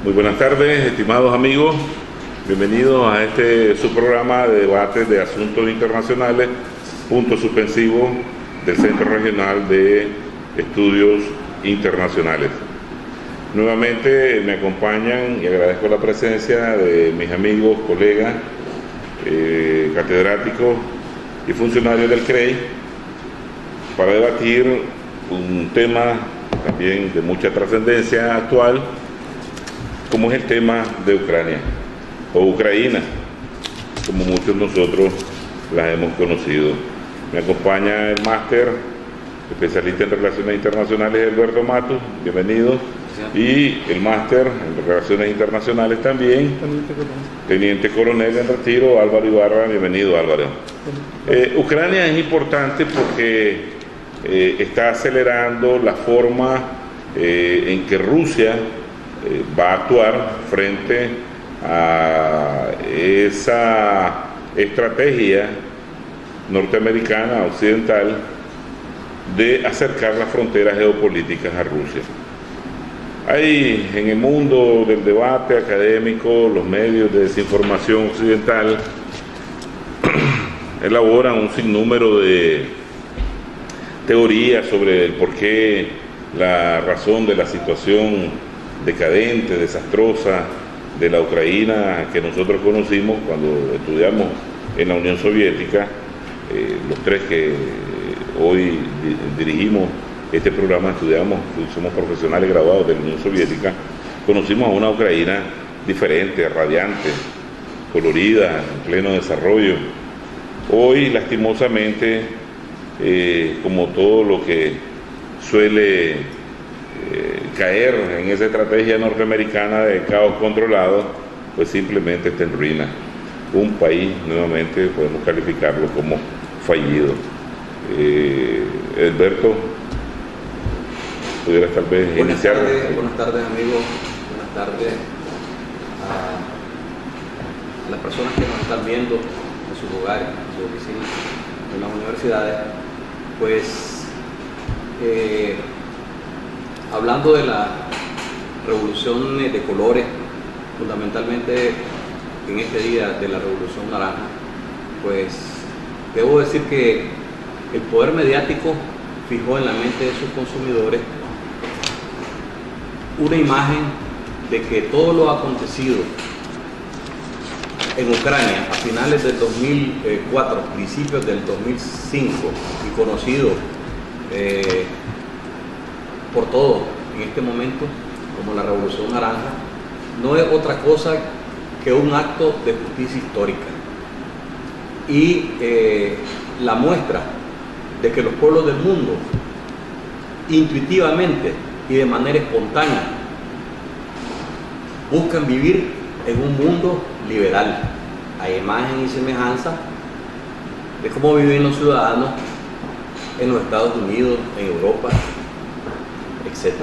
Muy buenas tardes, estimados amigos. Bienvenidos a este su programa de debate de asuntos internacionales, punto suspensivo del Centro Regional de Estudios Internacionales. Nuevamente me acompañan y agradezco la presencia de mis amigos, colegas, catedráticos y funcionarios del CREI para debatir un tema también de mucha trascendencia actual, como es el tema de Ucrania, o Ucraína, como muchos de nosotros la hemos conocido. Me acompaña el máster, especialista en Relaciones Internacionales, Alberto Matos, bienvenido, y el máster en Relaciones Internacionales también, Teniente Coronel en retiro, Álvaro Ibarra, bienvenido Álvaro. Ucrania es importante porque está acelerando la forma en que Rusia va a actuar frente a esa estrategia norteamericana occidental de acercar las fronteras geopolíticas a Rusia. Hay en el mundo del debate académico, los medios de desinformación occidental elaboran un sinnúmero de teorías sobre el porqué, la razón de la situación decadente, desastrosa de la Ucraína que nosotros conocimos cuando estudiamos en la Unión Soviética. Los tres que hoy dirigimos este programa estudiamos, somos profesionales graduados de la Unión Soviética, conocimos a una Ucraína diferente, radiante, colorida, en pleno desarrollo. Hoy, lastimosamente, como todo lo que suele caer en esa estrategia norteamericana de caos controlado, pues simplemente está en ruina. Un país, nuevamente, podemos calificarlo como fallido. Alberto, ¿pudieras tal vez iniciar? Buenas tardes, amigos. Buenas tardes a las personas que nos están viendo en sus hogares, en sus oficinas, en las universidades. Pues, hablando de la revolución de colores, fundamentalmente en este día de la revolución naranja, pues debo decir que el poder mediático fijó en la mente de sus consumidores una imagen de que todo lo acontecido en Ucrania a finales del 2004, principios del 2005 y conocido por todos en este momento como la Revolución Naranja, no es otra cosa que un acto de justicia histórica y la muestra de que los pueblos del mundo intuitivamente y de manera espontánea buscan vivir en un mundo liberal, a imagen y semejanza de cómo viven los ciudadanos en los Estados Unidos, en Europa, etc.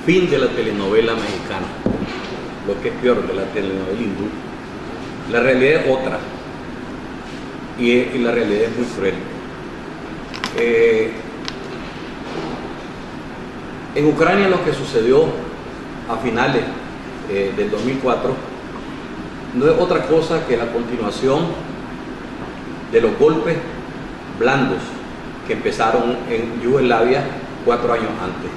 Fin de la telenovela mexicana, lo que es peor de la telenovela hindú. La realidad es otra, y la realidad es muy cruel. En Ucrania lo que sucedió a finales del 2004 no es otra cosa que la continuación de los golpes blandos que empezaron en Yugoslavia 4 años antes.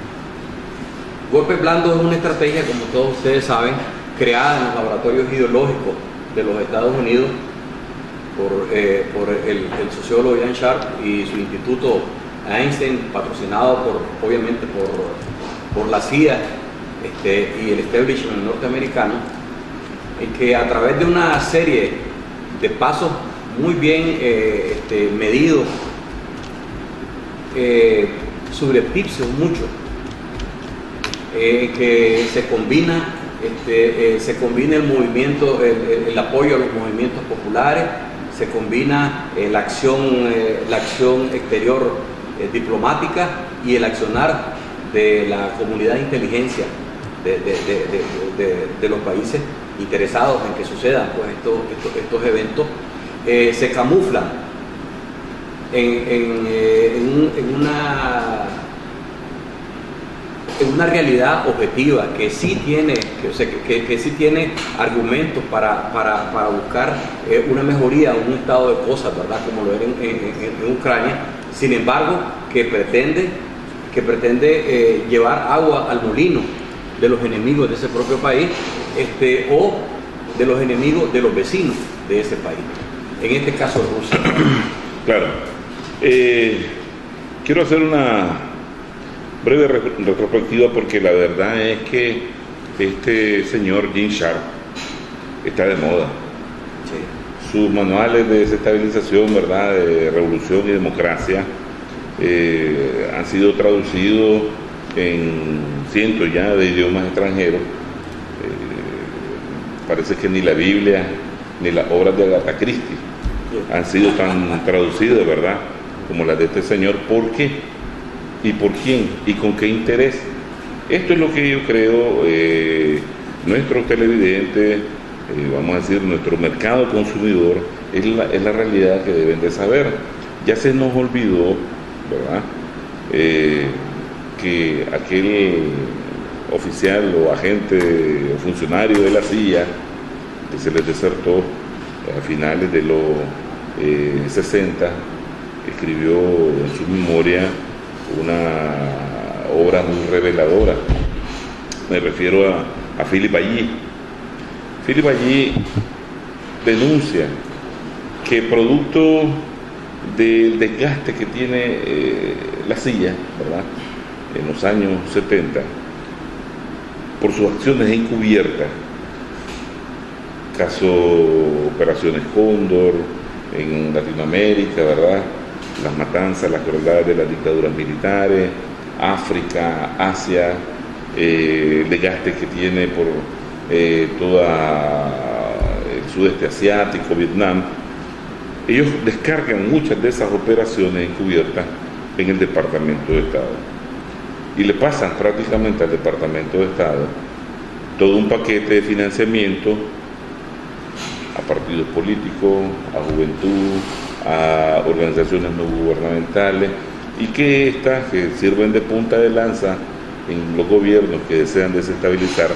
Golpes blandos es una estrategia, como todos ustedes saben, creada en los laboratorios ideológicos de los Estados Unidos por el sociólogo Ian Sharp y su instituto Einstein, patrocinado obviamente por la CIA y el establishment norteamericano, en que a través de una serie de pasos muy bien medidos, subrepticios mucho, que se combina el movimiento, el apoyo a los movimientos populares, se combina la acción exterior diplomática y el accionar de la comunidad de inteligencia de los países interesados en que sucedan pues, estos eventos, se camuflan en una una realidad objetiva que sí tiene, que sí tiene argumentos para buscar una mejoría, un estado de cosas, ¿verdad? Como lo era en Ucrania. Sin embargo, que pretende llevar agua al molino de los enemigos de ese propio país, o de los enemigos de los vecinos de ese país, en este caso Rusia. Claro. Quiero hacer una breve retrospectiva porque la verdad es que este señor Gene Sharp está de moda. Sí. Sus manuales de desestabilización, ¿verdad?, de revolución y democracia han sido traducidos en cientos ya de idiomas extranjeros. Parece que ni la Biblia ni las obras de Agatha Christie han sido tan traducidas, ¿verdad?, como las de este señor. ¿Por qué? ¿Y por quién? ¿Y con qué interés? Esto es lo que yo creo nuestros televidentes, vamos a decir, nuestro mercado consumidor, es la realidad que deben de saber. Ya se nos olvidó, ¿verdad?, que aquel oficial o agente o funcionario de la CIA que se les desertó a finales de los 60, escribió en su memoria una obra muy reveladora. Me refiero a Philippe Agee. Philippe Agee denuncia que producto del desgaste que tiene la CIA, ¿verdad?, en los años 70, por sus acciones encubiertas, caso Operaciones Cóndor en Latinoamérica, ¿verdad?, las matanzas, las crueldades de las dictaduras militares, África, Asia, el desgaste que tiene por toda el sudeste asiático, Vietnam. Ellos descargan muchas de esas operaciones encubiertas en el Departamento de Estado y le pasan prácticamente al Departamento de Estado todo un paquete de financiamiento a partidos políticos, a juventud, a organizaciones no gubernamentales, y que estas, que sirven de punta de lanza en los gobiernos que desean desestabilizar,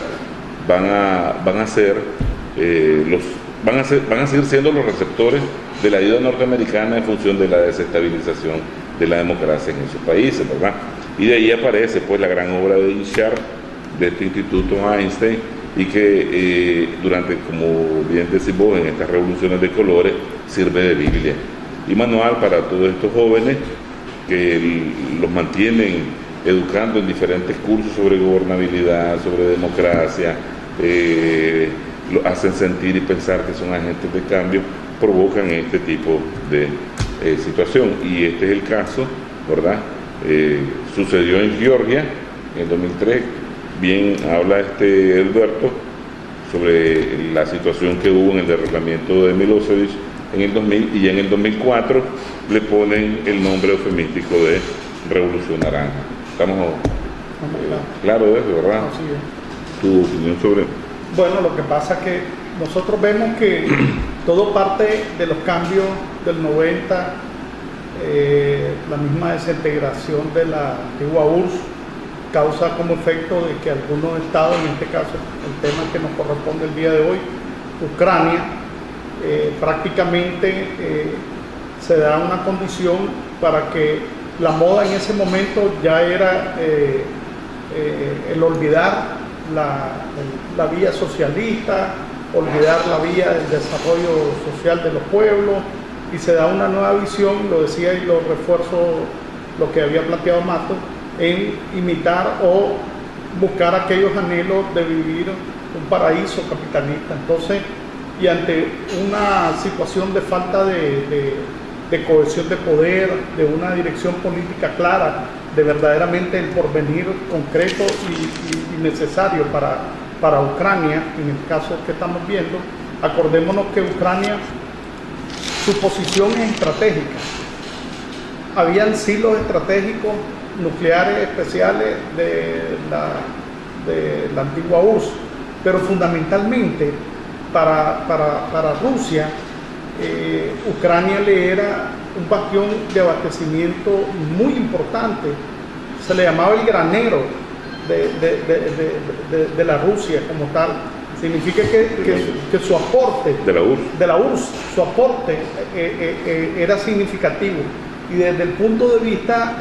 van a seguir siendo los receptores de la ayuda norteamericana en función de la desestabilización de la democracia en esos países, ¿verdad? Y de ahí aparece pues la gran obra de Sharp, de este Instituto Einstein, y que durante, como bien decimos, en estas revoluciones de colores, sirve de Biblia y manual para todos estos jóvenes que los mantienen educando en diferentes cursos sobre gobernabilidad, sobre democracia, lo hacen sentir y pensar que son agentes de cambio, provocan este tipo de situación. Y este es el caso, ¿verdad? Sucedió en Georgia en el 2003. Bien habla Alberto sobre la situación que hubo en el derrocamiento de Milosevic en el 2000, y en el 2004 le ponen el nombre eufemístico de Revolución Naranja. Estamos claros de eso, ¿verdad? Así es. ¿Tu opinión sobre? Bueno, lo que pasa es que nosotros vemos que todo parte de los cambios del 90, la misma desintegración de la antigua URSS causa como efecto de que algunos estados, en este caso el tema que nos corresponde el día de hoy, Ucrania, prácticamente se da una condición para que la moda en ese momento ya era el olvidar la vía socialista, olvidar la vía del desarrollo social de los pueblos, y se da una nueva visión, lo decía y lo refuerzo lo que había planteado Mato, en imitar o buscar aquellos anhelos de vivir un paraíso capitalista. Entonces, y ante una situación de falta de cohesión de poder, de una dirección política clara, de verdaderamente el porvenir concreto y necesario para Ucrania, en el caso que estamos viendo, acordémonos que Ucrania, su posición es estratégica. Habían silos estratégicos nucleares especiales de la antigua URSS, pero fundamentalmente para Rusia, Ucrania le era un bastión de abastecimiento muy importante. Se le llamaba el granero de la Rusia como tal. Significa que su aporte de la URSS, su aporte era significativo. Y desde el punto de vista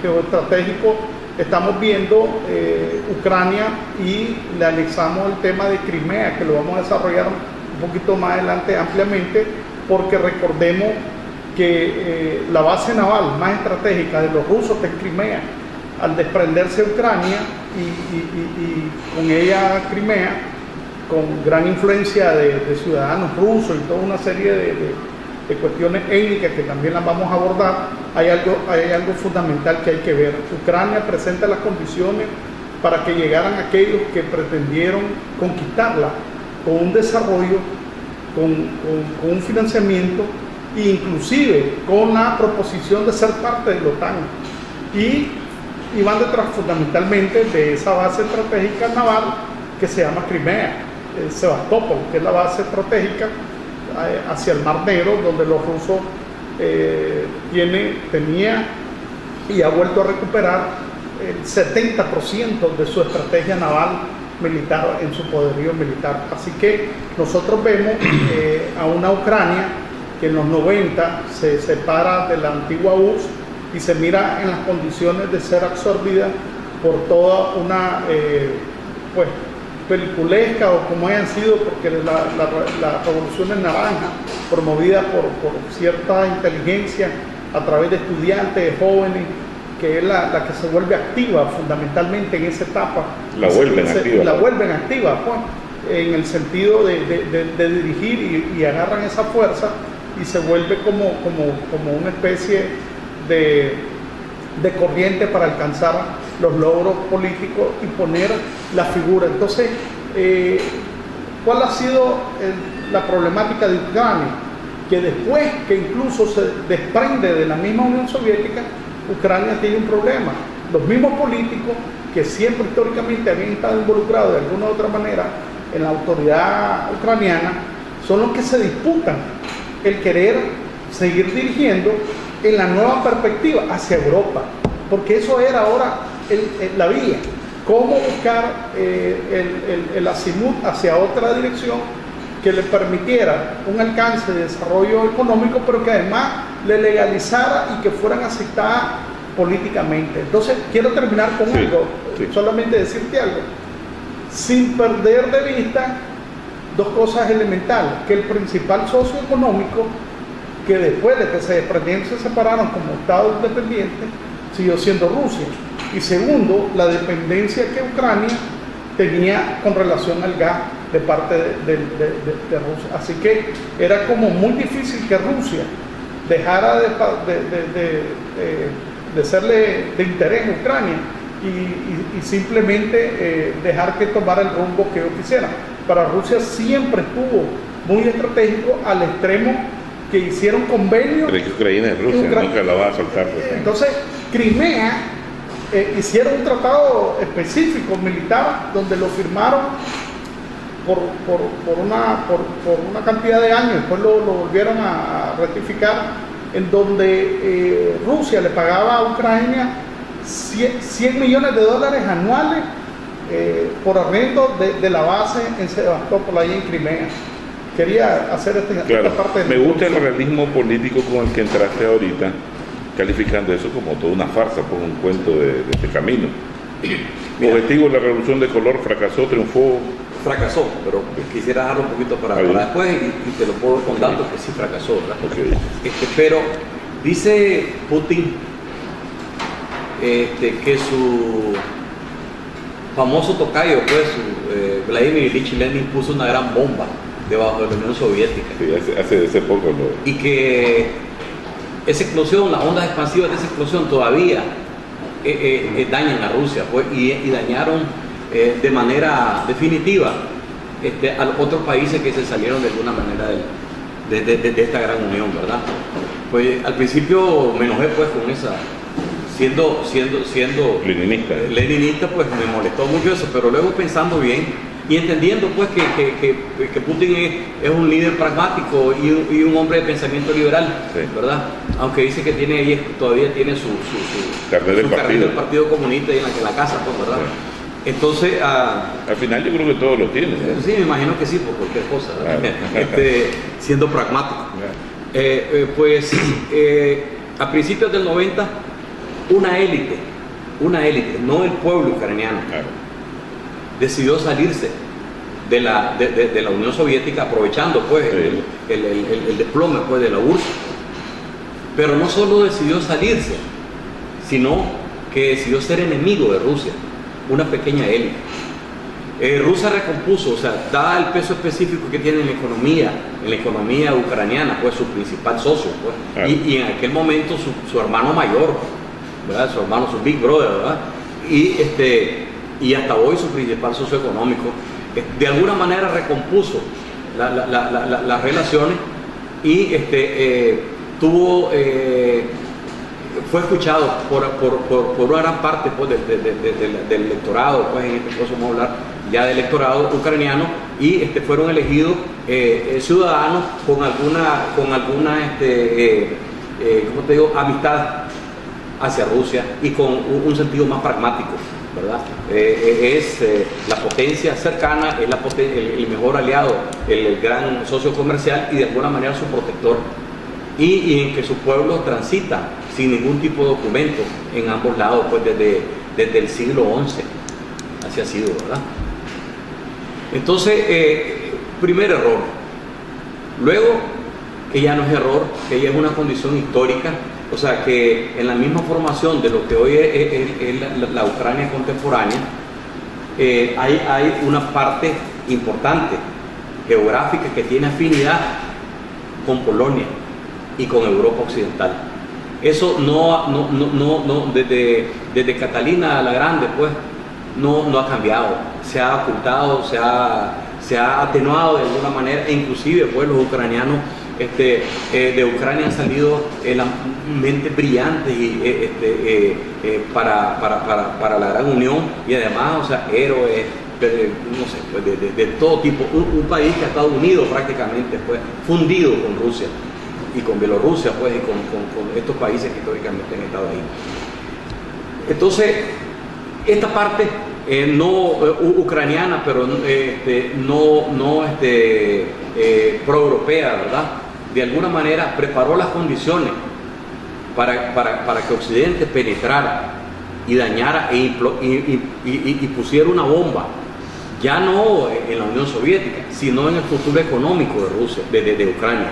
geoestratégico estamos viendo Ucrania y le anexamos el tema de Crimea, que lo vamos a desarrollar un poquito más adelante ampliamente, porque recordemos que la base naval más estratégica de los rusos está en Crimea. Al desprenderse Ucrania y con ella Crimea, con gran influencia de ciudadanos rusos y toda una serie de cuestiones étnicas que también las vamos a abordar, hay algo fundamental que hay que ver. Ucrania presenta las condiciones para que llegaran aquellos que pretendieron conquistarla con un desarrollo, con un financiamiento e inclusive con la proposición de ser parte de la OTAN. Y van detrás fundamentalmente de esa base estratégica naval que se llama Crimea, Sebastopol, que es la base estratégica hacia el Mar Negro, donde los rusos tenía y ha vuelto a recuperar el 70% de su estrategia naval militar en su poderío militar. Así que nosotros vemos a una Ucrania que en los 90 se separa de la antigua URSS y se mira en las condiciones de ser absorbida por toda una peliculesca, o como hayan sido, porque la revolución es naranja, promovida por cierta inteligencia a través de estudiantes, de jóvenes, que es la que se vuelve activa fundamentalmente en esa etapa. La vuelven activa, pues, en el sentido de dirigir y agarran esa fuerza y se vuelve como una especie de corriente para alcanzar los logros políticos y poner la figura. Entonces, ¿cuál ha sido la problemática de Ucrania? Que después que incluso se desprende de la misma Unión Soviética, Ucrania tiene un problema. Los mismos políticos que siempre históricamente habían estado involucrados de alguna u otra manera en la autoridad ucraniana son los que se disputan el querer seguir dirigiendo en la nueva perspectiva hacia Europa, porque eso era ahora la vía, cómo buscar el azimut hacia otra dirección que le permitiera un alcance de desarrollo económico, pero que además le legalizara y que fueran aceptadas políticamente. Entonces, quiero terminar con algo, solamente decirte algo, sin perder de vista dos cosas elementales: que el principal socio económico, que después de que se desprendieron, se separaron como estados independientes, siguió siendo Rusia. Y segundo, la dependencia que Ucrania tenía con relación al gas de parte de Rusia. Así que era como muy difícil que Rusia dejara de serle de interés a Ucrania y simplemente dejar que tomara el rumbo que ellos quisieran. Para Rusia siempre estuvo muy estratégico, al extremo que hicieron convenios. Pero que Ucrania es Rusia, nunca la va a soltar. Entonces, Crimea hicieron un tratado específico militar donde lo firmaron por una cantidad de años, después lo volvieron a ratificar, en donde Rusia le pagaba a Ucrania $100 millones anuales por arrendo de la base en Sebastopol, ahí en Crimea. Quería hacer esta parte. Me gusta el realismo político con el que entraste ahorita, calificando eso como toda una farsa, por un cuento de este camino. Objetivo, la revolución de color fracasó, triunfó. Fracasó, pero quisiera dejarlo un poquito para después y te lo puedo contar porque sí fracasó, ¿verdad? Pero dice Putin que su famoso tocayo, pues, Vladimir Ilich Lenin, puso una gran bomba debajo de la Unión Soviética. Sí, hace poco y que esa explosión, las ondas expansivas de esa explosión todavía dañan a Rusia, pues, y dañaron de manera definitiva a otros países que se salieron de alguna manera de esta gran unión, ¿verdad? Pues al principio me enojé pues con esa, siendo leninista, pues me molestó mucho eso, pero luego pensando bien, y entendiendo pues que Putin es un líder pragmático y un hombre de pensamiento liberal, sí, ¿verdad? Aunque dice que todavía tiene su carnet del Partido Comunista ahí en la casa, pues, ¿verdad? Sí. Entonces, al final yo creo que todos lo tienen, ¿eh? Sí, me imagino que sí, por cualquier cosa, claro. Siendo pragmático. Claro. A principios del 90, una élite, no el pueblo ucraniano, claro, decidió salirse de la Unión Soviética, aprovechando pues sí, el desplome pues, de la URSS. Pero no solo decidió salirse, sino que decidió ser enemigo de Rusia, una pequeña élite. Rusia recompuso, o sea, dada el peso específico que tiene en la economía ucraniana, pues su principal socio, pues, claro, y en aquel momento su hermano mayor, ¿verdad? Su big brother, ¿verdad? Y hasta hoy su principal socio económico, de alguna manera recompuso las relaciones y fue escuchado por una gran parte pues, del electorado, pues en este caso vamos a hablar ya del electorado ucraniano, y fueron elegidos ciudadanos con alguna ¿cómo te digo?, amistad hacia Rusia y con un sentido más pragmático, ¿verdad? Es la potencia cercana, es el mejor aliado, el gran socio comercial y de alguna manera su protector, y en que su pueblo transita sin ningún tipo de documento en ambos lados, pues desde el siglo XI, así ha sido, ¿verdad? Entonces, primer error. Luego, que ya no es error, que ya es una condición histórica, o sea que en la misma formación de lo que hoy es la Ucrania contemporánea, hay una parte importante geográfica que tiene afinidad con Polonia y con Europa Occidental. Eso no desde Catalina la Grande, pues, no ha cambiado, se ha ocultado, se ha atenuado de alguna manera, e inclusive pues los ucranianos de Ucrania han salido mentes brillantes para la gran unión, y además, o sea, héroes, no sé, pues de todo tipo, un país que ha estado unido prácticamente, pues, fundido con Rusia y con Bielorrusia, pues, y con estos países que históricamente han estado ahí. Entonces, esta parte ucraniana, pero pro-europea, ¿verdad?, de alguna manera preparó las condiciones para que Occidente penetrara y dañara y pusiera una bomba, ya no en la Unión Soviética, sino en el futuro económico de Rusia, de Ucrania.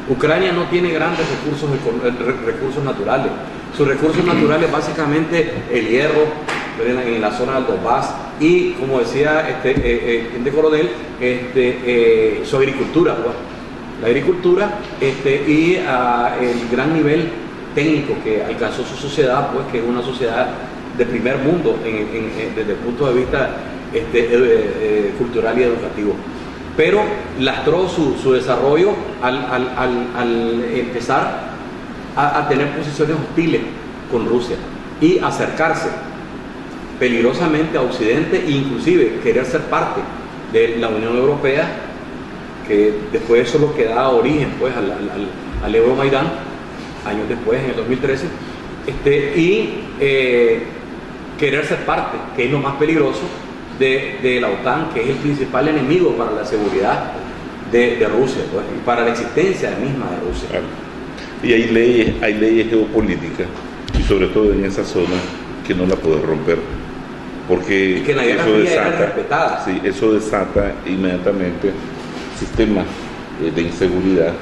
Ucrania no tiene grandes recursos naturales. Sus recursos naturales básicamente el hierro en la zona del Donbass y, como decía de Coronel, su agricultura, pues. La agricultura y el gran nivel técnico que alcanzó su sociedad, pues, que es una sociedad de primer mundo desde el punto de vista cultural y educativo. Pero lastró su desarrollo al empezar a tener posiciones hostiles con Rusia y acercarse peligrosamente a Occidente e inclusive querer ser parte de la Unión Europea, que después eso es lo que da origen, pues, al Euromaidán, años después, en el 2013, y querer ser parte, que es lo más peligroso, de la OTAN, que es el principal enemigo para la seguridad de Rusia, pues, y para la existencia misma de Rusia. Claro. Y hay leyes geopolíticas, y sobre todo en esa zona, que no la puedes romper, porque que eso desata inmediatamente sistemas de inseguridad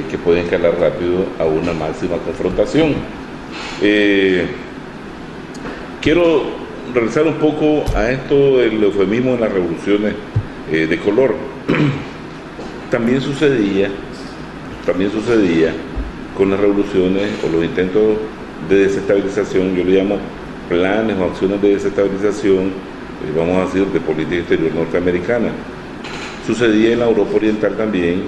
que pueden escalar rápido a una máxima confrontación. Quiero regresar un poco a esto del eufemismo de las revoluciones de color. También sucedía con las revoluciones o los intentos de desestabilización, yo le llamo planes o acciones de desestabilización, vamos a decir, de política exterior norteamericana. Sucedía en la Europa Oriental también,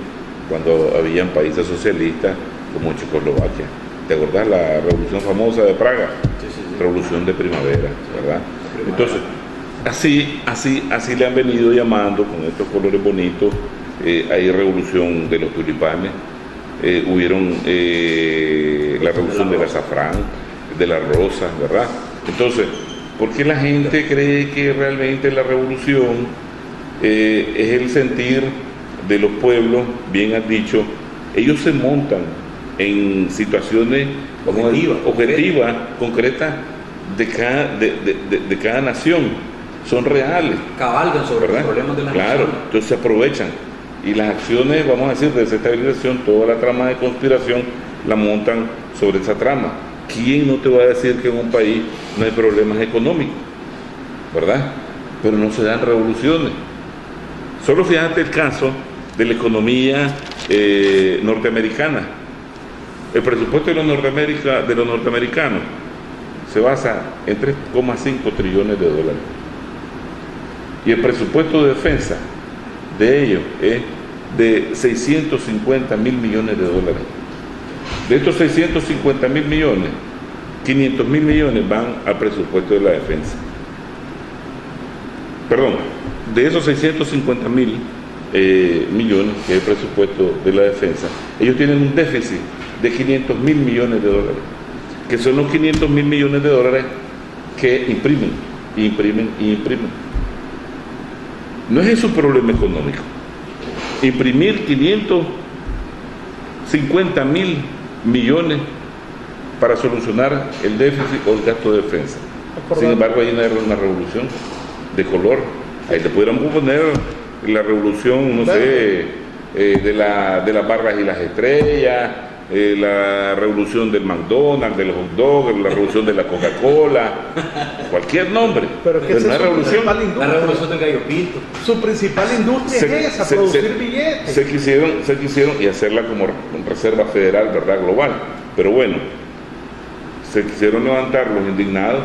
cuando habían países socialistas como Checoslovaquia. ¿Te acordás la revolución famosa de Praga? Sí. Revolución de primavera, ¿verdad? Entonces, Así le han venido llamando con estos colores bonitos. Hay revolución de los tulipanes, hubieron la revolución del azafrán, de las rosas, ¿verdad? Entonces, ¿por qué la gente cree que realmente la revolución es el sentir de los pueblos? Bien has dicho, ellos se montan en situaciones objetivas, concretas de cada nación, son reales. Cabalgan sobre los problemas de las naciones. Claro, entonces se aprovechan. Y las acciones, vamos a decir, de desestabilización, toda la trama de conspiración, la montan sobre esa trama. ¿Quién no te va a decir que en un país no hay problemas económicos? ¿Verdad? Pero no se dan revoluciones. Solo fíjate el caso de la economía norteamericana. El presupuesto de los norteamericanos se basa en 3,5 trillones de dólares. Y el presupuesto de defensa de ellos es de 650 mil millones de dólares. De estos 650 mil millones, 500 mil millones van al presupuesto de la defensa. Perdón, de esos 650 mil millones, que es el presupueto de la defensa, ellos tienen un déficit de 500 mil millones de dólares, que son los 500 mil millones de dólares que imprimen. No es eso un problema económico. Imprimir 550 mil millones para solucionar el déficit o el gasto de defensa. Sin embargo, hay una revolución de color. Ahí le pudiéramos poner la revolución, no sé, de las barras y las estrellas, la revolución del McDonald's, del hot dog, la revolución de la Coca-Cola, cualquier nombre. Pero es que esa es su principal La industria. revolución del gallo pinto. Su principal industria es esa, producir billetes. Se quisieron y hacerla como reserva federal, ¿verdad? Global. Pero bueno, se quisieron levantar los indignados.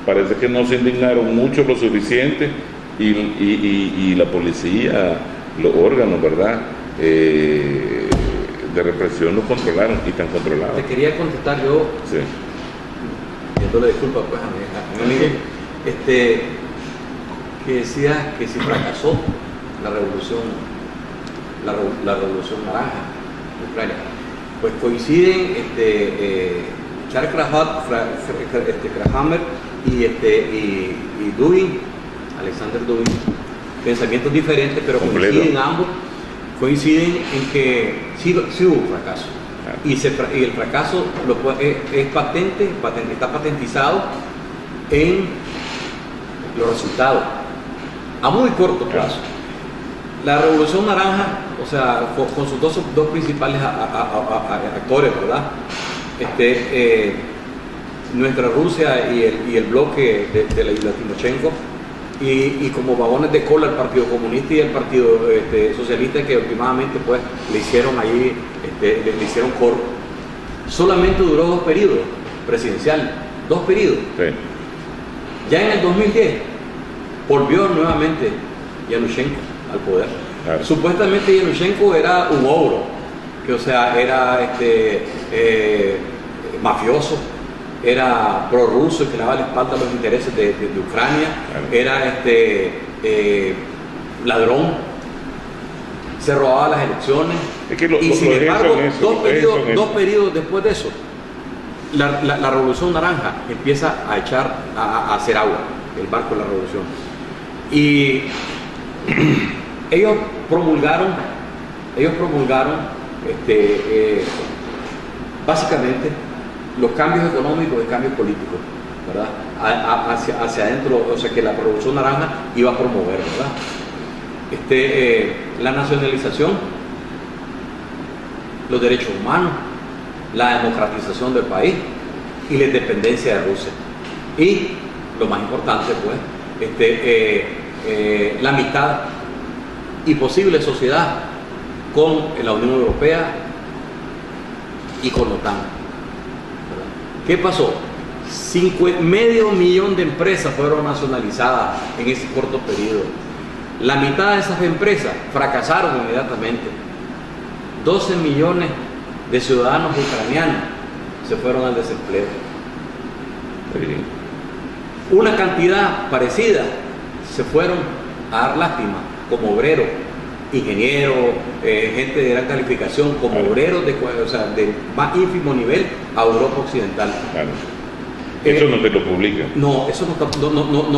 Parece que no se indignaron mucho lo suficiente y la policía, los órganos, ¿verdad? De represión los controlaron y están controlados. Te quería contestar yo, Sí. pidiéndole disculpas pues a mi amigo, que decía que si fracasó la revolución naranja en Ucrania, pues coinciden Charles Kramer y Dugin, Alexander Dugin, pensamientos diferentes, pero coinciden ambos. Coinciden en que sí hubo un fracaso. Y el fracaso es patente, está patentizado en los resultados a muy corto plazo. La Revolución Naranja, o sea, con sus dos principales actores, ¿verdad? Nuestra Rusia y el bloque de la isla Timochenko, y como vagones de cola el Partido Comunista y el Partido Socialista, que últimamente pues le hicieron coro. Solamente duró 2 periodos presidenciales, 2 periodos. Sí. Ya en el 2010 volvió nuevamente Yanushenko al poder. Claro. Supuestamente Yanushenko era un ogro, que o sea era mafioso, era prorruso y que le daba la espalda a los intereses de Ucrania, claro. Era ladrón, se robaba las elecciones. Es que y sin embargo, dos eso. periodos después de eso, la Revolución Naranja empieza a hacer agua, el barco de la revolución. Y ellos promulgaron básicamente los cambios económicos y cambios políticos, ¿verdad? Hacia adentro, o sea que la Revolución Naranja iba a promover, ¿verdad? La nacionalización, los derechos humanos, la democratización del país y la independencia de Rusia. Y lo más importante, pues, la amistad y posible sociedad con la Unión Europea y con la OTAN. ¿Qué pasó? Medio millón de empresas fueron nacionalizadas en ese corto periodo. La mitad de esas empresas fracasaron inmediatamente. 12 millones de ciudadanos ucranianos se fueron al desempleo. Sí. Una cantidad parecida se fueron a dar lástima como obreros, ingenieros, gente de gran calificación, como obreros de más ínfimo nivel a Europa Occidental. Claro. Eso no te lo publican. No, eso no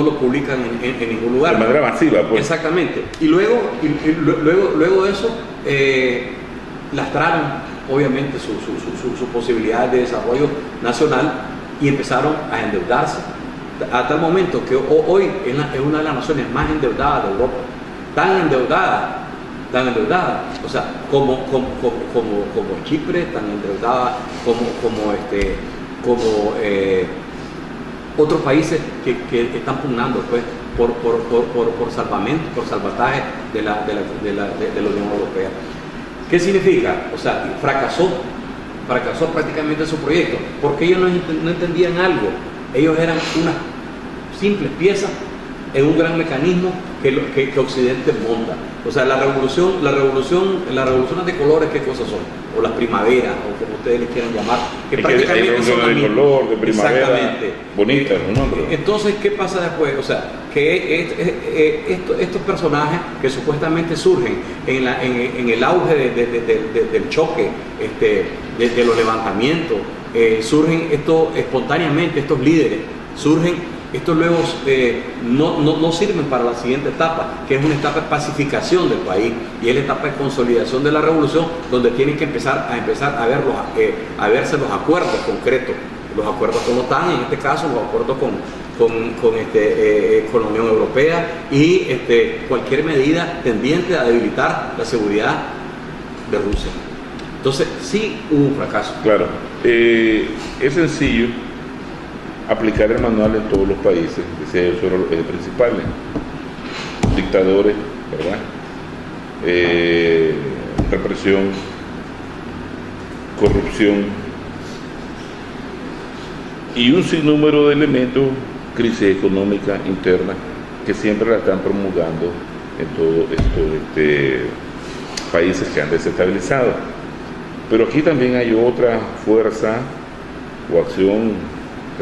lo publican en ningún lugar. De manera masiva, pues. Exactamente. Y luego de eso, lastraron obviamente su posibilidad de desarrollo nacional y empezaron a endeudarse a tal momento que hoy es una de las naciones más endeudadas de Europa. Tan endeudada, o sea, como Chipre, tan endeudada como otros países que están pugnando pues por salvataje de la Unión Europea. ¿Qué significa? O sea, fracasó prácticamente su proyecto, porque ellos no entendían algo. Ellos eran unas simples piezas en un gran mecanismo que Occidente monta. O sea, las revoluciones de colores, ¿qué cosas son? O las primaveras, o como ustedes les quieran llamar, que prácticamente son las mismas. De color, de primavera, exactamente. Bonitas, ¿no? Entonces, ¿qué pasa después? O sea, que estos personajes que supuestamente surgen en el auge del choque, de los levantamientos, surgen espontáneamente estos líderes, estos luego no sirven para la siguiente etapa, que es una etapa de pacificación del país, y es la etapa de consolidación de la revolución, donde tienen que empezar a verse los acuerdos concretos, los acuerdos con la OTAN, en este caso los acuerdos con la Unión Europea y cualquier medida tendiente a debilitar la seguridad de Rusia. Entonces sí hubo un fracaso. Claro, es sencillo aplicar el manual en todos los países, decía yo, son los principales dictadores, ¿verdad? Represión, corrupción y un sinnúmero de elementos, crisis económica interna, que siempre la están promulgando en todos estos países que han desestabilizado. Pero aquí también hay otra fuerza o acción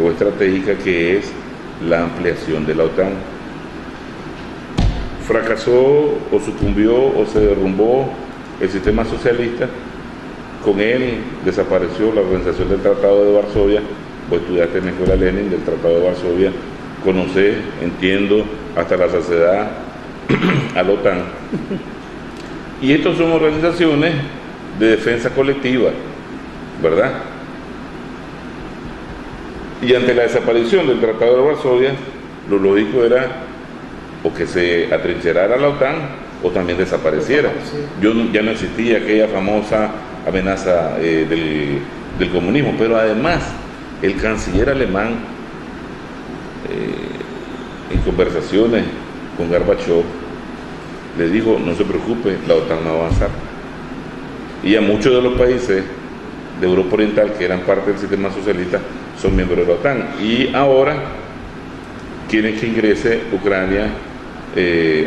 o estratégica, que es la ampliación de la OTAN. Fracasó o sucumbió o se derrumbó el sistema socialista, con él desapareció la organización del Tratado de Varsovia. Vos estudiaste en la Escuela Lenin del Tratado de Varsovia, conocés, entiendo, hasta la saciedad a la OTAN. Y estas son organizaciones de defensa colectiva, ¿verdad? Y ante la desaparición del Tratado de Varsovia, lo lógico era o que se atrincherara la OTAN o también desapareciera. Ya no existía aquella famosa amenaza del comunismo, pero además el canciller alemán, en conversaciones con Gorbachev, le dijo: no se preocupe, la OTAN no va a avanzar. Y a muchos de los países de Europa Oriental que eran parte del sistema socialista son miembros de la OTAN, y ahora quieren que ingrese Ucrania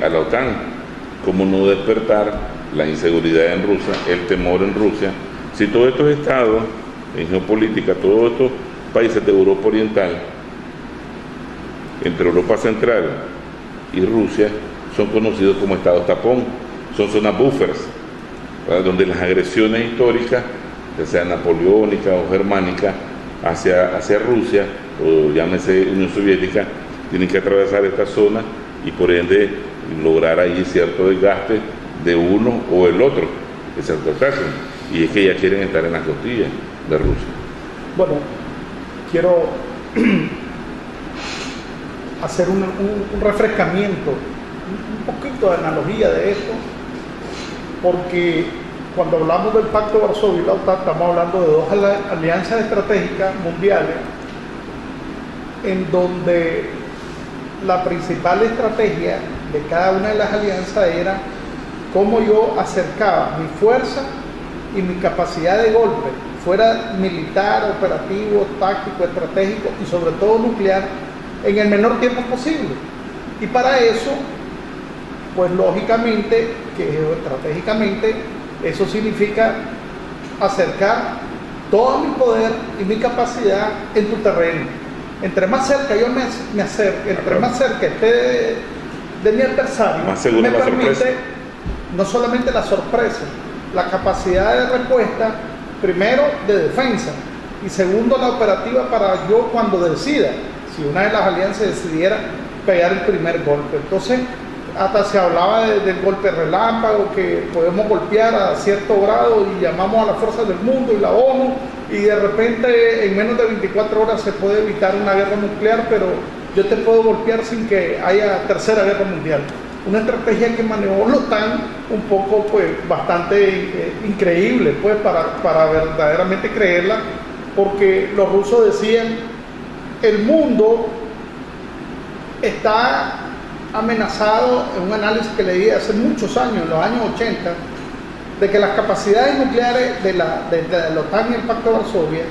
a la OTAN. ¿Cómo no despertar la inseguridad en Rusia, el temor en Rusia, si todos estos estados en geopolítica, todos estos países de Europa Oriental, entre Europa Central y Rusia, son conocidos como estados tapón, son zonas buffers, ¿verdad?, donde las agresiones históricas, ya sea napoleónica o germánica, hacia Rusia, o llámese Unión Soviética, tienen que atravesar esta zona y por ende lograr ahí cierto desgaste de uno o el otro, que se alcanzan, y es que ya quieren estar en las costillas de Rusia. Bueno, quiero hacer un refrescamiento, un poquito de analogía de esto, porque cuando hablamos del Pacto de Varsovia y la OTAN, estamos hablando de dos alianzas estratégicas mundiales, en donde la principal estrategia de cada una de las alianzas era cómo yo acercaba mi fuerza y mi capacidad de golpe, fuera militar, operativo, táctico, estratégico y sobre todo nuclear, en el menor tiempo posible. Y para eso, pues lógicamente, que estratégicamente, eso significa acercar todo mi poder y mi capacidad en tu terreno. Entre más cerca yo me acerque, entre más cerca esté de mi adversario Más segura me la permite sorpresa. no solamente la sorpresa, la capacidad de respuesta, primero de defensa y segundo la operativa para yo cuando decida, si una de las alianzas decidiera pegar el primer golpe. Entonces, hasta se hablaba del golpe relámpago, que podemos golpear a cierto grado y llamamos a las fuerzas del mundo y la ONU, y de repente en menos de 24 horas se puede evitar una guerra nuclear, pero yo te puedo golpear sin que haya tercera guerra mundial. Una estrategia que manejó la OTAN un poco, pues, bastante increíble, pues, para verdaderamente creerla, porque los rusos decían, el mundo está amenazado, en un análisis que leí hace muchos años, en los años 80, de que las capacidades nucleares de la OTAN y el Pacto de Varsovia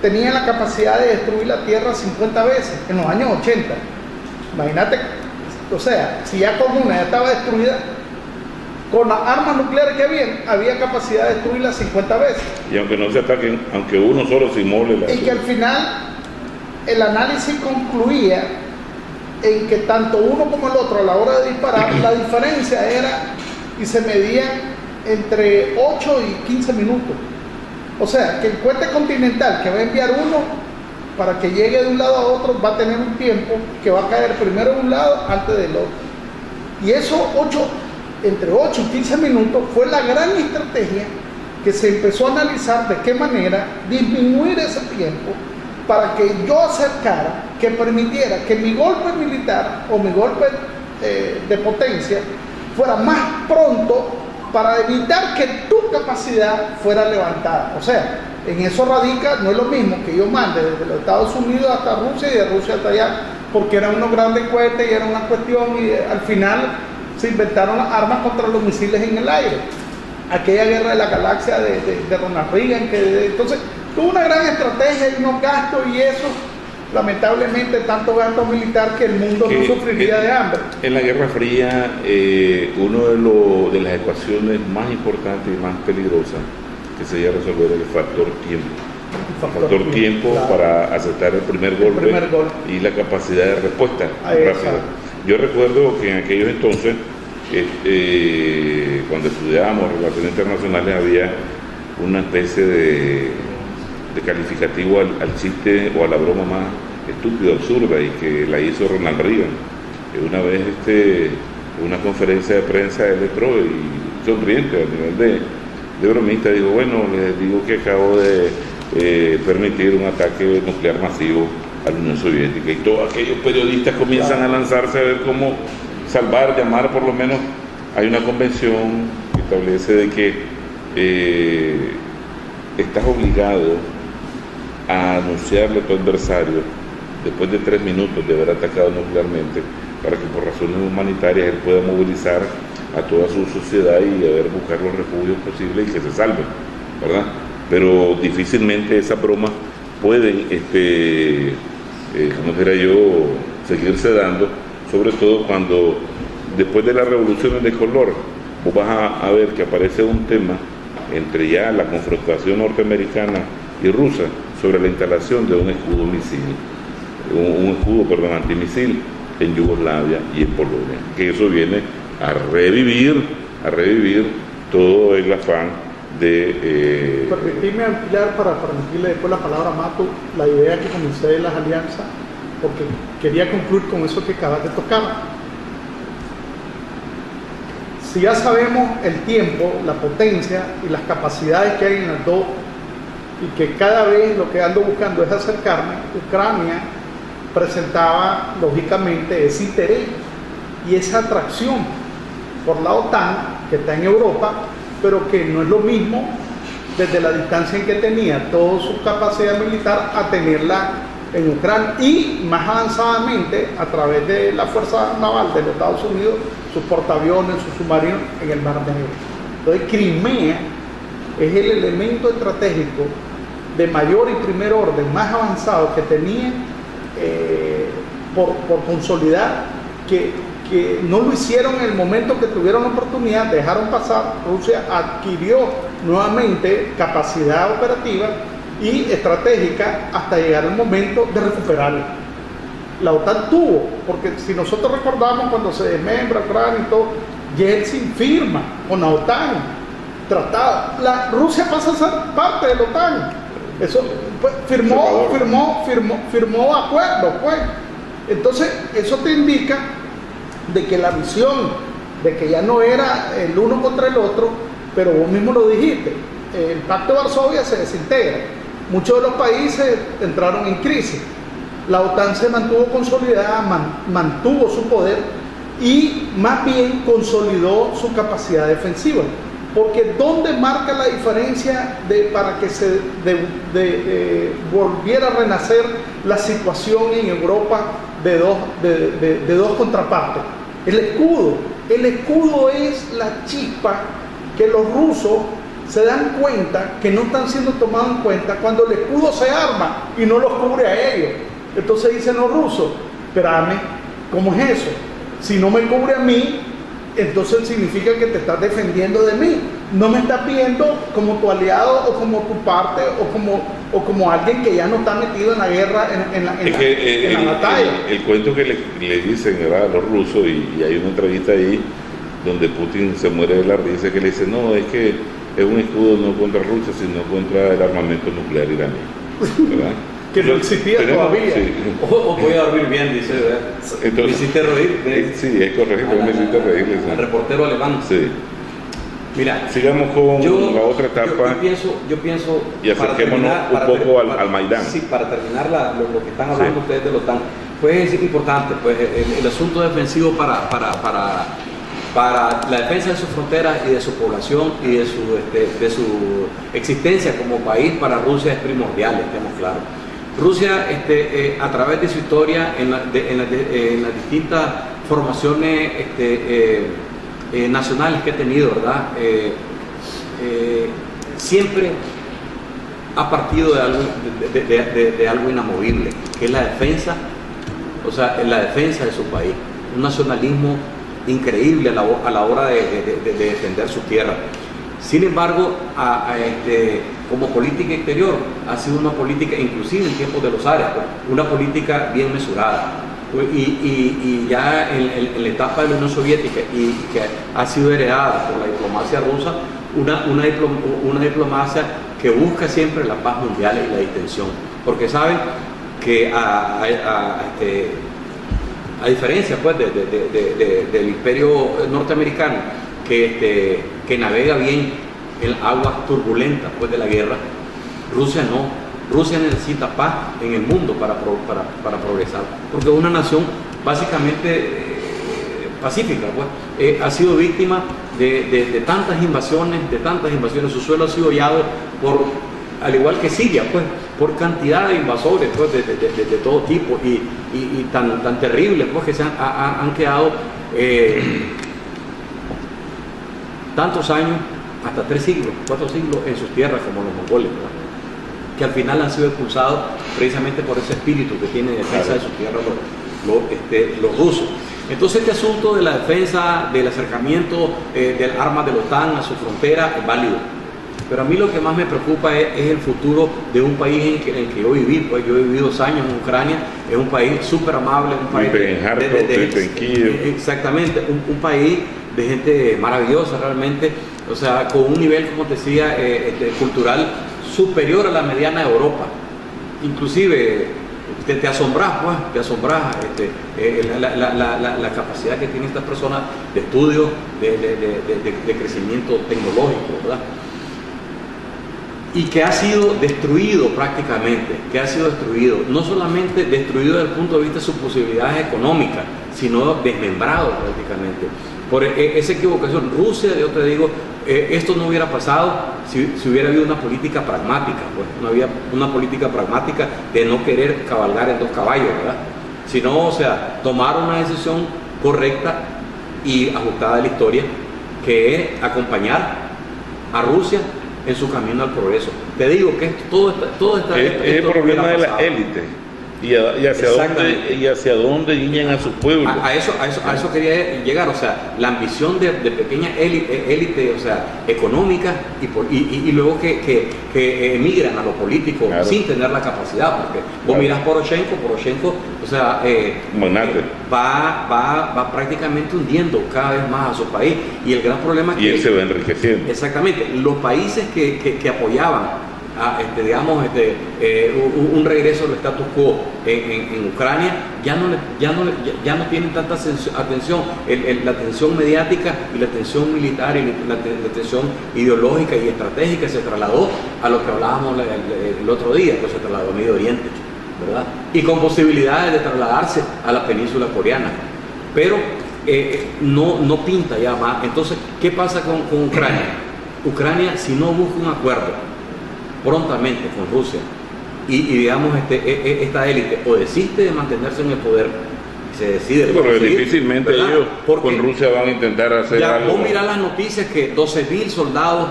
tenían la capacidad de destruir la Tierra 50 veces, en los años 80. Imagínate, o sea, si ya con una ya estaba destruida, con las armas nucleares que había capacidad de destruirla 50 veces. Y aunque no se ataquen, aunque uno solo se inmole. Y que al final el análisis concluía en que tanto uno como el otro a la hora de disparar, la diferencia era y se medía entre 8 y 15 minutos. O sea, que el cohete continental que va a enviar uno para que llegue de un lado a otro va a tener un tiempo que va a caer primero de un lado antes del otro. Y eso entre 8 y 15 minutos fue la gran estrategia que se empezó a analizar de qué manera disminuir ese tiempo para que yo acercara, que permitiera que mi golpe militar o mi golpe de potencia fuera más pronto para evitar que tu capacidad fuera levantada. O sea, en eso radica, no es lo mismo que yo mande desde los Estados Unidos hasta Rusia y de Rusia hasta allá, porque eran unos grandes cohetes y era una cuestión, y al final se inventaron las armas contra los misiles en el aire. Aquella guerra de la galaxia de Ronald Reagan, entonces tuvo una gran estrategia y unos gastos, y eso, lamentablemente, tanto gasto militar que el mundo no sufriría de hambre. En la Guerra Fría, uno de las ecuaciones más importantes y más peligrosas que se iba a resolver era el factor tiempo. El factor tiempo, claro, para aceptar el primer golpe y la capacidad de respuesta rápida. Yo recuerdo que en aquellos entonces, cuando estudiábamos relaciones internacionales, había una especie de calificativo al chiste o a la broma más estúpida, absurda, y que la hizo Ronald Reagan. Una vez en una conferencia de prensa él entró y sonriente a nivel de bromista dijo, bueno, les digo que acabo de permitir un ataque nuclear masivo a la Unión Soviética, y todos aquellos periodistas comienzan a lanzarse a ver cómo llamar, por lo menos hay una convención que establece de que estás obligado a anunciarle a tu adversario después de 3 minutos de haber atacado nuclearmente, para que por razones humanitarias él pueda movilizar a toda su sociedad y buscar los refugios posibles y que se salven, ¿verdad? Pero difícilmente esas bromas pueden, como dijera yo, seguirse dando, sobre todo cuando después de las revoluciones de color vos vas a ver que aparece un tema entre ya la confrontación norteamericana y rusa sobre la instalación de un escudo antimisil en Yugoslavia y en Polonia, que eso viene a revivir todo el afán de... Permitidme ampliar para permitirle después la palabra a Mato la idea que comencé de las alianzas, porque quería concluir con eso que acabas de tocar. Si ya sabemos el tiempo, la potencia y las capacidades que hay en las dos, y que cada vez lo que ando buscando es acercarme, Ucrania presentaba lógicamente ese interés y esa atracción por la OTAN, que está en Europa, pero que no es lo mismo desde la distancia en que tenía toda su capacidad militar a tenerla en Ucrania, y más avanzadamente a través de la Fuerza Naval de los Estados Unidos, sus portaaviones, sus submarinos en el Mar Negro. Entonces Crimea es el elemento estratégico de mayor y primer orden, más avanzado que tenía por consolidar, que no lo hicieron en el momento que tuvieron la oportunidad, dejaron pasar. Rusia adquirió nuevamente capacidad operativa y estratégica hasta llegar el momento de recuperarla. La OTAN tuvo, porque si nosotros recordamos cuando se desmembra Ucrania y todo, Yeltsin firma con la OTAN tratado. Rusia pasa a ser parte de la OTAN. Eso pues, firmó acuerdos, pues. Entonces, eso te indica de que la visión de que ya no era el uno contra el otro, pero vos mismo lo dijiste, el Pacto de Varsovia se desintegra. Muchos de los países entraron en crisis. La OTAN se mantuvo consolidada, mantuvo su poder y más bien consolidó su capacidad defensiva. Porque ¿dónde marca la diferencia para que se volviera a renacer la situación en Europa de dos contrapartes? El escudo. El escudo es la chispa que los rusos se dan cuenta que no están siendo tomados en cuenta cuando el escudo se arma y no los cubre a ellos. Entonces dicen los rusos, espérame, ¿cómo es eso? Si no me cubre a mí, entonces significa que te estás defendiendo de mí. No me estás viendo como tu aliado o como tu parte o como alguien que ya no está metido en la guerra, en la batalla. El cuento que le dicen, ¿verdad?, a los rusos, y hay una entrevista ahí donde Putin se muere de la risa, que le dice, no, es que es un escudo no contra Rusia, sino contra el armamento nuclear iraní, ¿verdad? Que no existía todavía. Sí. O voy a dormir bien, dice, ¿verdad? Entonces, me hiciste reír. Sí, es correcto, me hiciste reír. Al reportero alemán. Sí. Mira, sigamos con la otra etapa. Yo pienso y acerquémonos un poco al Maidán. Sí, para terminar lo que están hablando ustedes de la OTAN, pues es importante, pues el asunto defensivo para la defensa de sus fronteras y de su población y de su existencia como país para Rusia es primordial, estemos claros. Rusia, a través de su historia, en las distintas formaciones nacionales que ha tenido, ¿verdad? Siempre ha partido de algo inamovible, que es la defensa, la defensa de su país, un nacionalismo increíble a la hora de defender su tierra. Sin embargo, como política exterior, ha sido una política, inclusive en tiempos de los zares, una política bien mesurada. Y ya en la etapa de la Unión Soviética, y que ha sido heredada por la diplomacia rusa, una diplomacia que busca siempre la paz mundial y la distensión. Porque saben que a diferencia pues, del imperio norteamericano, que navega bien en aguas turbulentas pues, de la guerra, Rusia no. Rusia necesita paz en el mundo para progresar, porque es una nación básicamente pacífica, pues. Ha sido víctima de tantas invasiones, su suelo ha sido hollado al igual que Siria, pues, por cantidad de invasores pues, de todo tipo y tan terribles pues, que se han quedado tantos años, hasta 3 siglos, 4 siglos en sus tierras como los mongoles, ¿verdad?, que al final han sido expulsados precisamente por ese espíritu que tiene de defensa de su tierra los rusos. Entonces este asunto de la defensa, del acercamiento del armas de la OTAN a su frontera es válido. Pero a mí lo que más me preocupa es el futuro de un país en el que yo viví. Pues yo he vivido 2 años en Ucrania, es un país súper amable, un país exactamente, un país de gente maravillosa realmente, o sea, con un nivel, como te decía, cultural superior a la mediana de Europa. Inclusive te asombras, pues, la capacidad que tienen estas personas de estudio, de crecimiento tecnológico, ¿verdad? Y que ha sido destruido prácticamente, no solamente destruido desde el punto de vista de sus posibilidades económicas, sino desmembrado prácticamente. Por esa equivocación, Rusia, yo te digo, esto no hubiera pasado si hubiera habido una política pragmática, pues, no había una política pragmática de no querer cabalgar en 2 caballos, ¿verdad? Sino, o sea, tomar una decisión correcta y ajustada a la historia, que es acompañar a Rusia en su camino al progreso. Te digo que todo está es el problema de la élite. y hacia dónde guían a su pueblo. A eso quería llegar, o sea, la ambición de pequeña élite, o sea, económica, y luego que emigran a lo político, claro, sin tener la capacidad, porque vos claro, mirás Poroshenko, o sea, va prácticamente hundiendo cada vez más a su país, y el gran problema es que... Y él se va enriqueciendo. Exactamente, los países que apoyaban un regreso del status quo en Ucrania ya no tienen tanta atención. La atención mediática y la atención militar y la atención ideológica y estratégica se trasladó a lo que hablábamos el otro día, pues se trasladó a Medio Oriente, ¿verdad? Y con posibilidades de trasladarse a la península coreana, pero no pinta ya más. Entonces, ¿qué pasa con Ucrania? Ucrania, si no busca un acuerdo prontamente con Rusia y digamos esta élite o desiste de mantenerse en el poder y se decide, pero difícilmente ellos con Rusia van a intentar hacer algo. Vos mirás las noticias que 12.000 soldados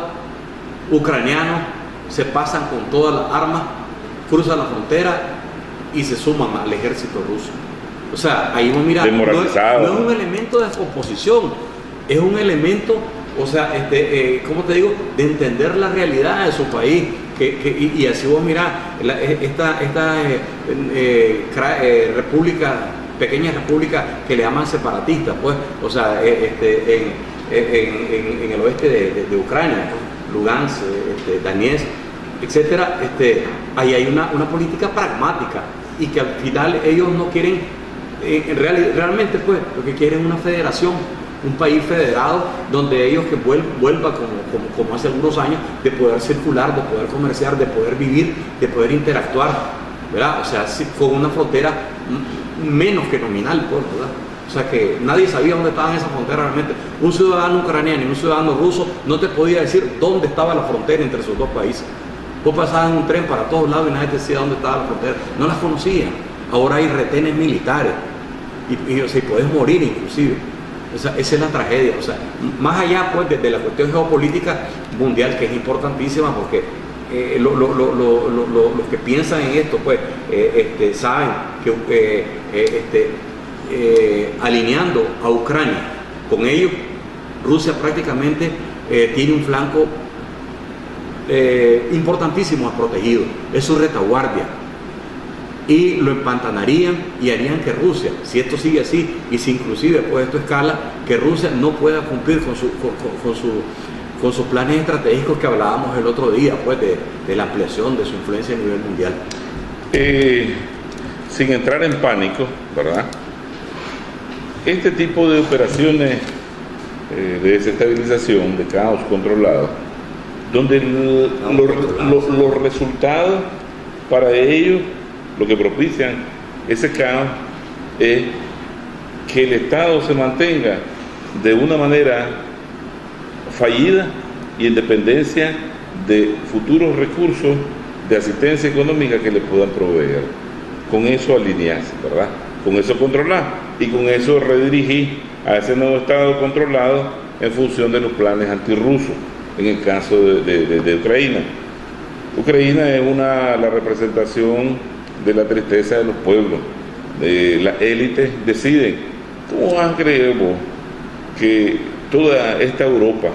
ucranianos se pasan con todas las armas, cruzan la frontera y se suman al ejército ruso. O sea, ahí vos mirás, no es un elemento de oposición, es un elemento, o sea, ¿cómo te digo?, de entender la realidad de su país. Y así vos mirás esta pequeña república que le llaman separatistas, pues, o sea, en el oeste de Ucrania, Lugansk, Donetsk, etcétera, ahí hay una política pragmática y que al final ellos no quieren, realmente, pues, lo que quieren es una federación, un país federado donde ellos que vuelva como hace algunos años, de poder circular, de poder comerciar, de poder vivir, de poder interactuar, ¿verdad? O sea, con una frontera menos que nominal, pues, ¿verdad? O sea, que nadie sabía dónde estaba esa frontera realmente. Un ciudadano ucraniano y un ciudadano ruso no te podía decir dónde estaba la frontera entre esos dos países. Vos pasabas en un tren para todos lados y nadie te decía dónde estaba la frontera. No las conocían. Ahora hay retenes militares y o sea, podés morir inclusive. O sea, esa es la tragedia. O sea, más allá, pues, de la cuestión geopolítica mundial, que es importantísima, porque los que piensan en esto, pues, saben que alineando a Ucrania con ellos, Rusia prácticamente tiene un flanco importantísimo protegido, es su retaguardia. Y lo empantanarían y harían que Rusia, si esto sigue así y si inclusive pues esto escala, que Rusia no pueda cumplir con sus planes estratégicos que hablábamos el otro día, pues de la ampliación de su influencia a nivel mundial. Sin entrar en pánico, ¿verdad? Este tipo de operaciones de desestabilización, de caos controlado, donde los resultados para ellos, lo que propician ese caos es que el Estado se mantenga de una manera fallida y en dependencia de futuros recursos de asistencia económica que le puedan proveer. Con eso alinearse, ¿verdad? Con eso controlar y con eso redirigir a ese nuevo Estado controlado en función de los planes antirrusos, en el caso de Ucrania. Ucrania es la representación de la tristeza de los pueblos. Las élites deciden. ¿Cómo vas a creer vos que toda esta Europa,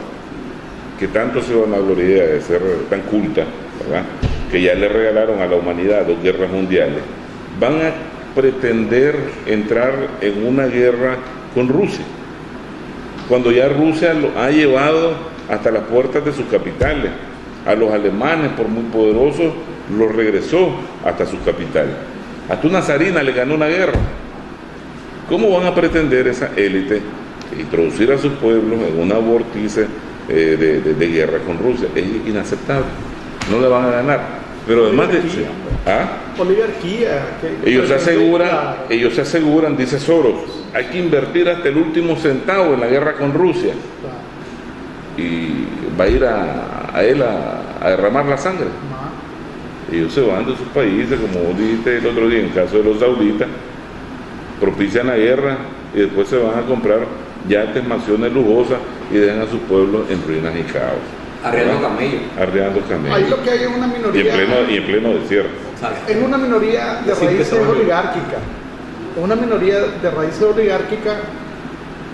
que tanto se vanagloria de ser tan culta, ¿verdad?, que ya le regalaron a la humanidad 2 guerras mundiales, van a pretender entrar en una guerra con Rusia, cuando ya Rusia lo ha llevado hasta las puertas de sus capitales? A los alemanes, por muy poderosos, los regresó hasta sus capitales. Hasta una zarina le ganó una guerra. ¿Cómo van a pretender esa élite introducir a sus pueblos en una vórtice de guerra con Rusia? Es inaceptable. No le van a ganar. Pero además oligarquía. Ellos se aseguran, dice Soros, hay que invertir hasta el último centavo en la guerra con Rusia. Y va a ir a él a derramar la sangre. Ellos se van de sus países, como vos dijiste el otro día, en el caso de los sauditas, propician la guerra y después se van a comprar yates, mansiones lujosas y dejan a sus pueblos en ruinas y caos. Arreando camellos. Ahí lo que hay es una minoría. Y en pleno desierto. Exacto. es una minoría de Sin raíces desarrollo. oligárquicas. Es una minoría de raíces oligárquicas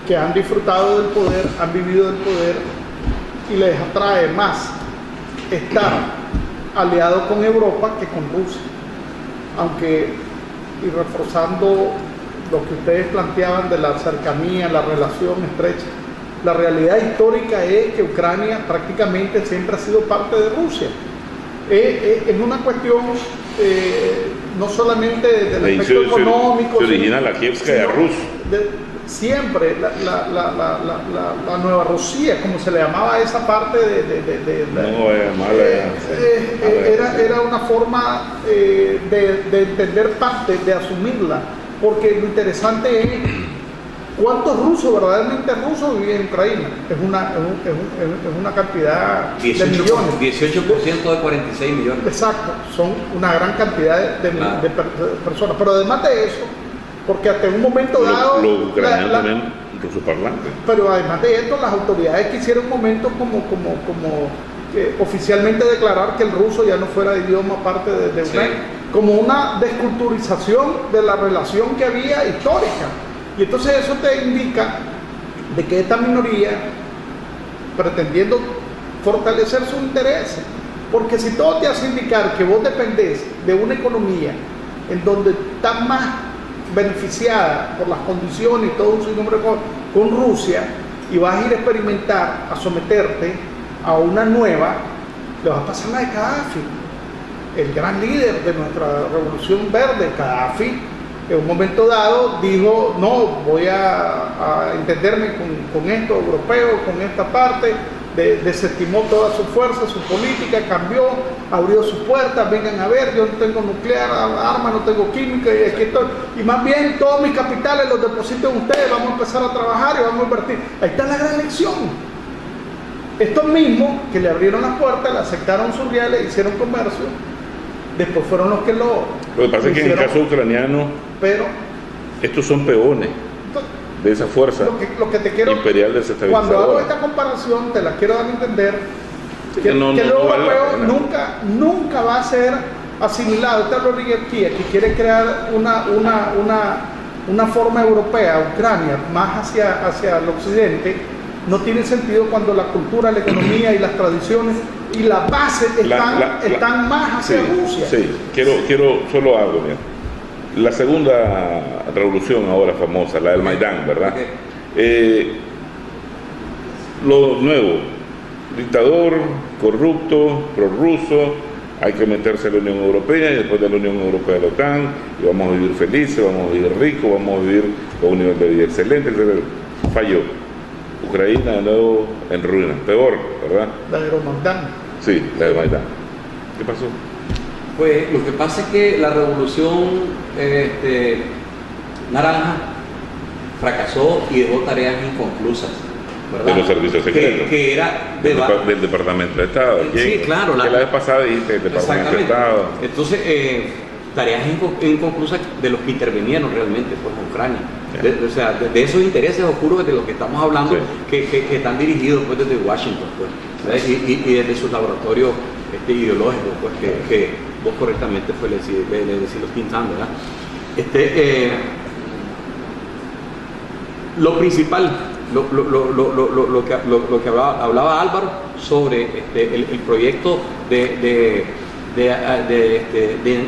que han disfrutado del poder, han vivido del poder y les atrae más estar aliado con Europa que con Rusia. Aunque, y reforzando lo que ustedes planteaban de la cercanía, la relación estrecha, la realidad histórica es que Ucrania prácticamente siempre ha sido parte de Rusia. Es una cuestión no solamente del Ahí aspecto económico, se origina la Kievskaya sino Rus. siempre la Nueva Rusia, como se le llamaba a esa parte era una forma de entender parte, de asumirla, porque lo interesante es cuántos rusos, verdaderamente rusos, viven en Ucrania. Es una cantidad de 18%, millones. 18% de 46 millones. Exacto, son una gran cantidad de personas. Pero además de eso, porque hasta en un momento dado... Los ucranianos también rusoparlantes. Pero además de esto, las autoridades quisieron un momento como oficialmente declarar que el ruso ya no fuera idioma parte de Ucrania, como una desculturización de la relación que había histórica. Y entonces eso te indica de que esta minoría, pretendiendo fortalecer sus intereses, porque si todo te hace indicar que vos dependés de una economía en donde estás más beneficiada por las condiciones y todo un sinnúmero con Rusia, y vas a ir a experimentar, a someterte a una nueva, le vas a pasar la de Gaddafi, el gran líder de nuestra revolución verde. Gaddafi en un momento dado dijo: no, voy a entenderme con esto europeo, con esta parte, desestimó toda su fuerza, su política, cambió, abrió sus puertas, vengan a ver, yo no tengo nuclear, armas, no tengo química, y aquí estoy, y más bien todos mis capitales los deposito en ustedes, vamos a empezar a trabajar y vamos a invertir. Ahí está la gran lección. Estos mismos que le abrieron las puertas, le aceptaron sus reales, hicieron comercio, después fueron los que Lo que pasa es que en el caso ucraniano, pero estos son peones de esa fuerza lo que te quiero, imperial desestabilizadora. cuando hago esta comparación, te la quiero dar a entender que Que el vale la europeo pena. nunca va a ser asimilado. Esta oligarquía que quiere crear una forma europea, Ucrania, más hacia el occidente, no tiene sentido cuando la cultura, la economía y las tradiciones y la base están más hacia Rusia. Sí, quiero solo algo, mira. La segunda revolución ahora famosa, la del Maidán, ¿verdad? Lo nuevo, dictador, corrupto, prorruso, hay que meterse a la Unión Europea y después de la Unión Europea a la OTAN, y vamos a vivir felices, vamos a vivir ricos, vamos a vivir con un nivel de vida excelente, etc. Falló. Ucrania de nuevo en ruinas, peor, ¿verdad? La de Romaindán. Sí, la de Maidán. ¿Qué pasó? Pues lo que pasa es que la revolución naranja fracasó y dejó tareas inconclusas, ¿verdad? De los servicios secretos. Que era del Departamento de Estado. Sí, claro. Que la vez pasada dijiste el Departamento de Estado. Entonces, tareas inconclusas de los que intervinieron realmente pues, en Ucrania. O sea, de esos intereses oscuros de los que estamos hablando, sí, que están dirigidos pues, desde Washington pues, y desde sus laboratorios ideológicos, pues, que vos correctamente pues, le decís los Quintán, ¿verdad? Lo principal, lo que hablaba Álvaro sobre el proyecto de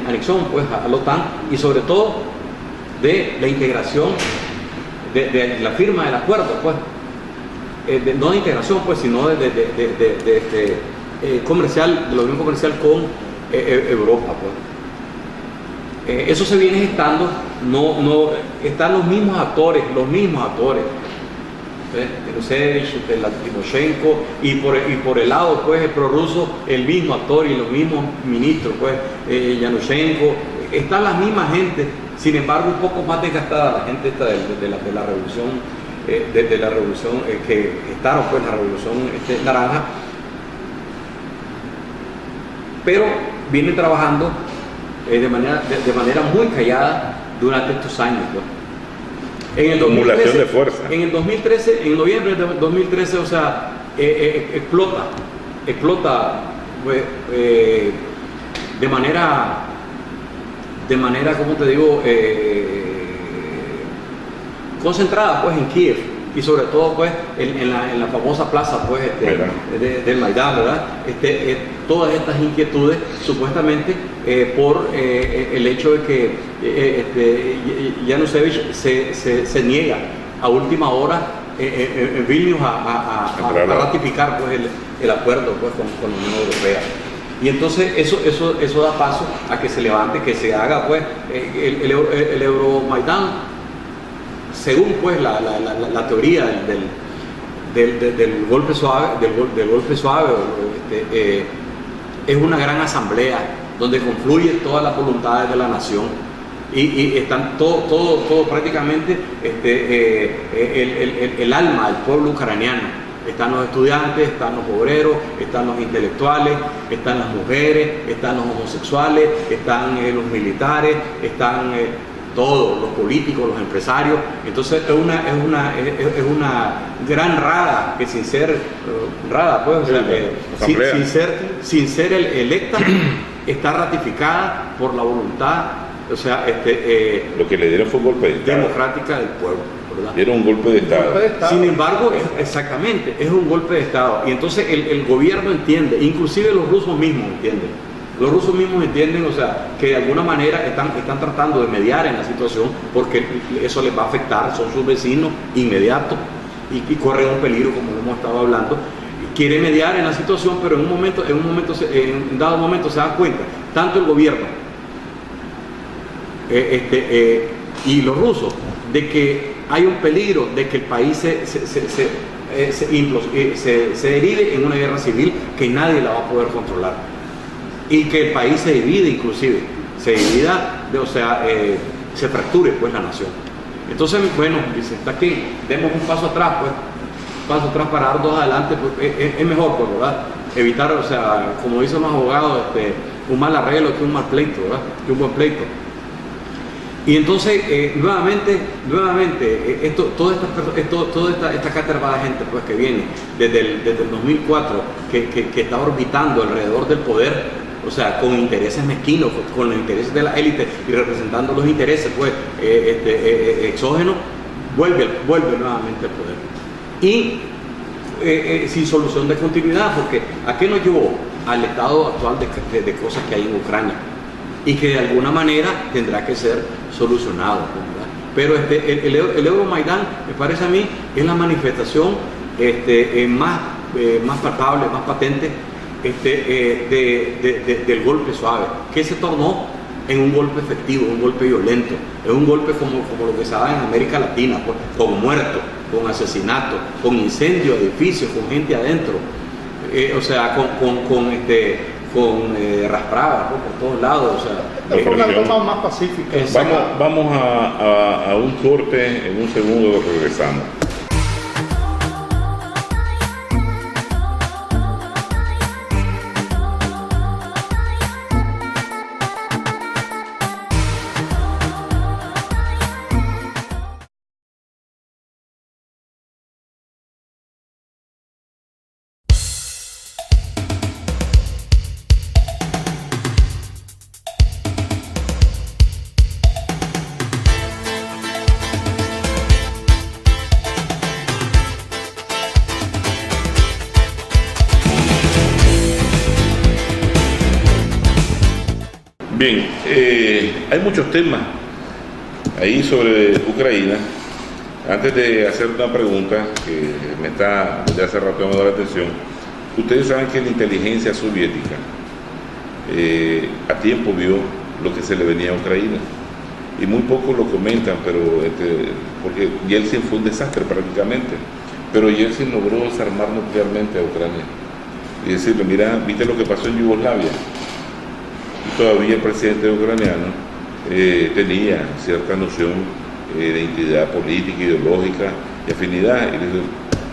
anexión pues, a la OTAN, y sobre todo de la integración, de la firma del acuerdo, pues, no de integración, pues, sino de comercial, de la unión comercial con Europa, pues. Eso se viene gestando, no están los mismos actores, Yanukovych, Timoshenko, y por el lado pues el prorruso, el mismo actor y los mismos ministros, pues, Yanukovych, están las mismas gente, sin embargo un poco más desgastada la gente esta de la revolución, que gestaron pues la revolución naranja, pero vienen trabajando de manera muy callada durante estos años, pues. En el 2013, acumulación de fuerza. En el 2013, en noviembre de 2013, o sea, explota pues, de manera de manera, como te digo, concentrada pues en Kiev y sobre todo pues en la famosa plaza pues del Maidán, ¿verdad? Todas estas inquietudes supuestamente por el hecho de que Yanushevich se niega a última hora en Vilnius a ratificar pues el acuerdo pues con la Unión Europea. Y entonces eso da paso a que se levante, que se haga pues el Euromaidán, según pues la teoría del golpe suave, es una gran asamblea donde confluyen todas las voluntades de la nación y están todo prácticamente el alma del pueblo ucraniano. Están los estudiantes, están los obreros, están los intelectuales, están las mujeres, están los homosexuales, están los militares, están todos, los políticos, los empresarios. Entonces es una gran rada que sin ser rada, pues, o sea, sin ser electa, está ratificada por la voluntad, o sea, lo que le dieron fue un golpe de Estado. Democrática del pueblo, ¿verdad? Dieron un golpe de Estado. Sin embargo, exactamente, es un golpe de Estado. Y entonces el gobierno entiende, inclusive los rusos mismos entienden. Los rusos mismos entienden, o sea, que de alguna manera están tratando de mediar en la situación porque eso les va a afectar, son sus vecinos inmediatos y corren un peligro, como lo hemos estado hablando. Quiere mediar en la situación, pero en un dado momento se dan cuenta, tanto el gobierno y los rusos, de que hay un peligro de que el país se derive en una guerra civil que nadie la va a poder controlar y que el país se divide, inclusive se fracture pues la nación. Entonces, bueno, dice, está aquí, demos un paso atrás, pues, para dar dos adelante, pues, es mejor, pues, ¿verdad? Evitar, o sea, como dicen los abogados, un mal arreglo que un mal pleito, ¿verdad? Que un buen pleito. Y entonces, nuevamente, toda esta caterva de gente pues, que viene desde el 2004, que está orbitando alrededor del poder, o sea, con intereses mezquinos, con los intereses de la élite y representando los intereses pues, exógenos, vuelve nuevamente al poder. Y sin solución de continuidad, porque ¿a qué nos llevó? Al estado actual de cosas que hay en Ucrania y que de alguna manera tendrá que ser solucionado, ¿verdad? Pero el Euromaidán, me parece a mí, es la manifestación más palpable, más patente del golpe suave, que se tornó en un golpe efectivo, un golpe violento, es un golpe como lo que se da en América Latina, pues, con muertos, con asesinatos, con incendios de edificios, con gente adentro, o sea, con raspradas por todos lados, o sea, de forma más pacífica. Vamos a un corte, en un segundo regresamos. Bien, hay muchos temas ahí sobre Ucrania. Antes de hacer una pregunta que desde hace rato me da la atención, ustedes saben que la inteligencia soviética a tiempo vio lo que se le venía a Ucrania y muy pocos lo comentan, pero porque Yeltsin fue un desastre prácticamente, pero Yeltsin logró desarmar nuclearmente a Ucrania y decirle, mira, viste lo que pasó en Yugoslavia. Todavía el presidente ucraniano tenía cierta noción de identidad política, ideológica y afinidad. Y le dijo,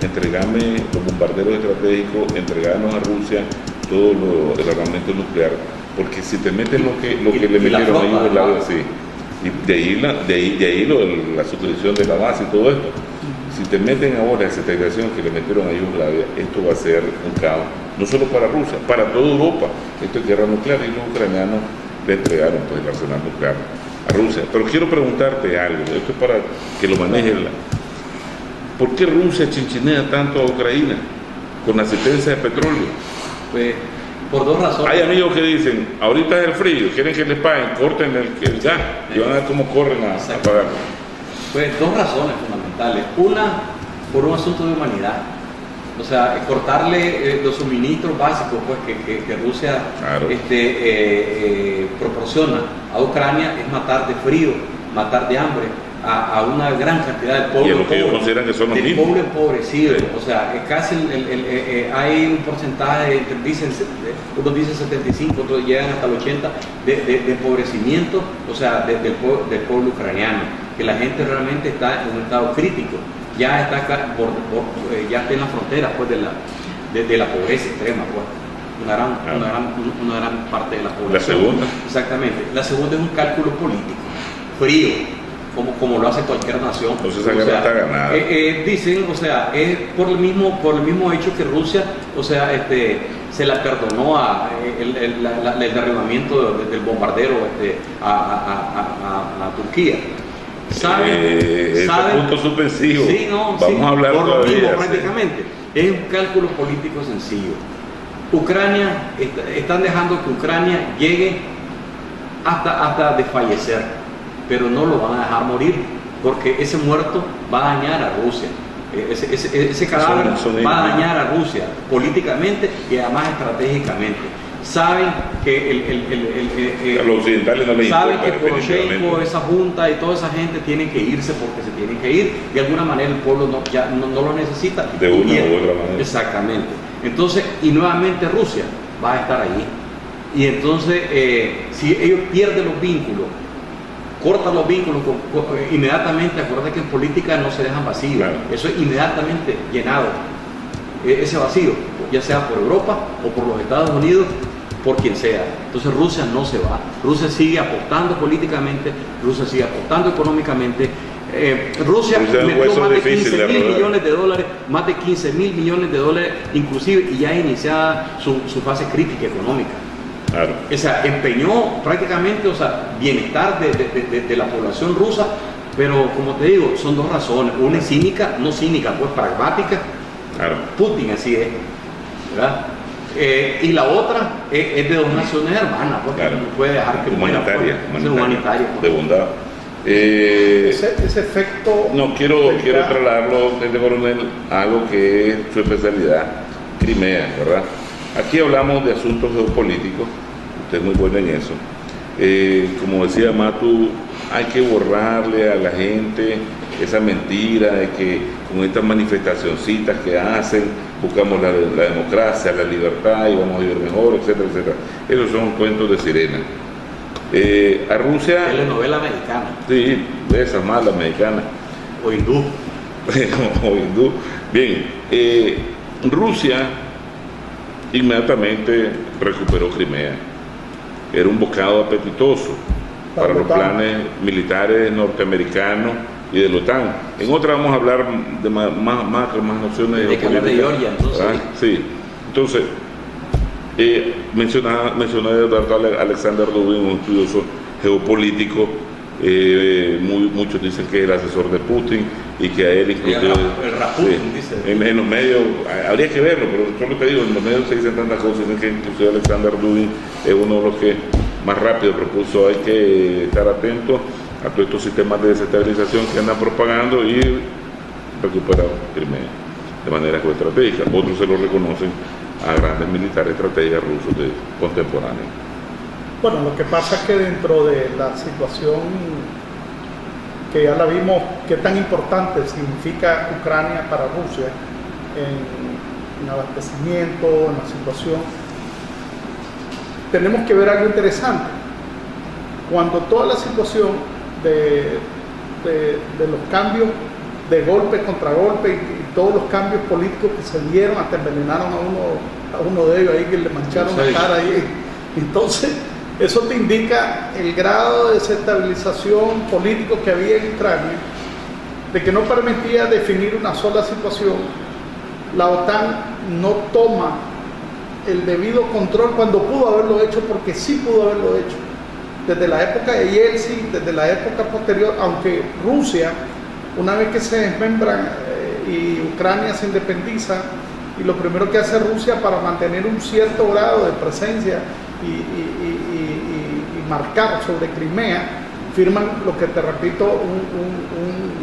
entregame los bombarderos estratégicos, entregarnos a Rusia todo el armamento nuclear, porque si te meten lo que le metieron a Yugoslavia, sí. Y de ahí la suscripción de la base y todo esto. Si te meten ahora esa integración que le metieron a Yugoslavia, esto va a ser un caos, no solo para Rusia, para toda Europa. Esto es guerra nuclear y los ucranianos le entregaron pues, el arsenal nuclear a Rusia. Pero quiero preguntarte algo, esto es para que lo maneje. ¿Por qué Rusia chinchinea tanto a Ucrania con la asistencia de petróleo? Pues, por dos razones. Hay amigos que dicen, ahorita es el frío, quieren que les paguen, corten el gas y van a ver cómo corren a pagarlo. Pues dos razones fundamentales. Una, por un asunto de humanidad. O sea, cortarle los suministros básicos pues, que Rusia Claro. proporciona a Ucrania es matar de frío, matar de hambre a una gran cantidad de pueblos. Y es lo que ellos consideran que son los mismos. Pueblo empobrecido. O sea, casi hay un porcentaje, unos dicen 75, otros llegan hasta el 80 de empobrecimiento, o sea, del pueblo ucraniano, que la gente realmente está en un estado crítico. Ya está ya está en la frontera pues, de la pobreza extrema, pues. Una gran parte de la población. La segunda. Exactamente. La segunda es un cálculo político, frío, como lo hace cualquier nación. Entonces esa guerra está ganada. Dicen, o sea, es por el mismo hecho que Rusia, o sea, se la perdonó el derribamiento del bombardero a Turquía. ¿Saben? Punto suspensivo. Sí, no, vamos sí, a hablar por lo mismo, todavía. prácticamente. Es un cálculo político sencillo. Ucrania, están dejando que Ucrania llegue hasta desfallecer, pero no lo van a dejar morir, porque ese muerto va a dañar a Rusia. Ese cadáver va a dañar a Rusia políticamente y además estratégicamente. Saben que a los occidentales no les saben importa, que Poroshenko, definitivamente. esa junta y toda esa gente tienen que irse porque se tienen que ir. De alguna manera el pueblo ya no lo necesita. De una u otra manera. Exactamente. Entonces, y nuevamente Rusia va a estar allí. Y entonces, si ellos pierden los vínculos, cortan los vínculos inmediatamente, acuérdate que en política no se dejan vacíos. Claro. Eso es inmediatamente llenado. Ese vacío, ya sea por Europa o por los Estados Unidos, por quien sea. Entonces Rusia no se va. Rusia sigue apostando políticamente, Rusia sigue apostando económicamente. Rusia metió más de 15 mil millones de dólares, más de 15 mil millones de dólares inclusive, y ya iniciada su fase crítica económica. Claro. O sea, empeñó prácticamente, o sea, bienestar de la población rusa, pero como te digo, son dos razones. Una es cínica, no cínica, pues pragmática. Claro. Putin así es, ¿verdad? Y la otra es de dos naciones hermanas, porque Claro. no puede dejar que muera, pues. Es humanitaria, de pues. bondad. Ese efecto. No, quiero trasladarlo, teniente coronel, a algo que es su especialidad, Crimea, ¿verdad? Aquí hablamos de asuntos geopolíticos, usted es muy bueno en eso. Como decía Matu, hay que borrarle a la gente esa mentira de que con estas manifestacioncitas que hacen, buscamos la democracia, la libertad y vamos a vivir mejor, etcétera, etcétera. Esos son cuentos de sirena. A Rusia... Telenovela mexicana. Sí, de esas malas mexicanas. O hindú. O hindú. Bien, Rusia inmediatamente recuperó Crimea. Era un bocado apetitoso para los planes militares norteamericanos y de la OTAN. En otra vamos a hablar de más nociones de que hablar de Georgia, entonces. ¿verdad? Sí. Entonces, mencioné a Eduardo Alexander Dubin, un estudioso geopolítico. Muchos dicen que es el asesor de Putin y que a él inclusive el Rasputin, dice. En los medios, habría que verlo, pero solo te digo, en los medios se dicen tantas cosas, dicen que inclusive Alexander Dubin es uno de los que más rápido propuso. Hay que estar atentos a todos estos sistemas de desestabilización que andan propagando y recuperar Crimea de manera geoestratégica. Otros se lo reconocen a grandes militares estrategas rusos contemporáneos. Bueno, lo que pasa es que dentro de la situación que ya la vimos, qué tan importante significa Ucrania para Rusia en abastecimiento, en la situación, tenemos que ver algo interesante. Cuando toda la situación de los cambios de golpe contra golpe y todos los cambios políticos que se dieron, hasta envenenaron a uno de ellos ahí, que le mancharon la cara ahí. Entonces, eso te indica el grado de desestabilización político que había en Ucrania, de que no permitía definir una sola situación. La OTAN no toma el debido control cuando pudo haberlo hecho, porque sí pudo haberlo hecho. desde la época de Yeltsin, desde la época posterior, aunque Rusia, una vez que se desmembran y Ucrania se independiza, y lo primero que hace Rusia para mantener un cierto grado de presencia y marcar sobre Crimea, firman lo que te repito, un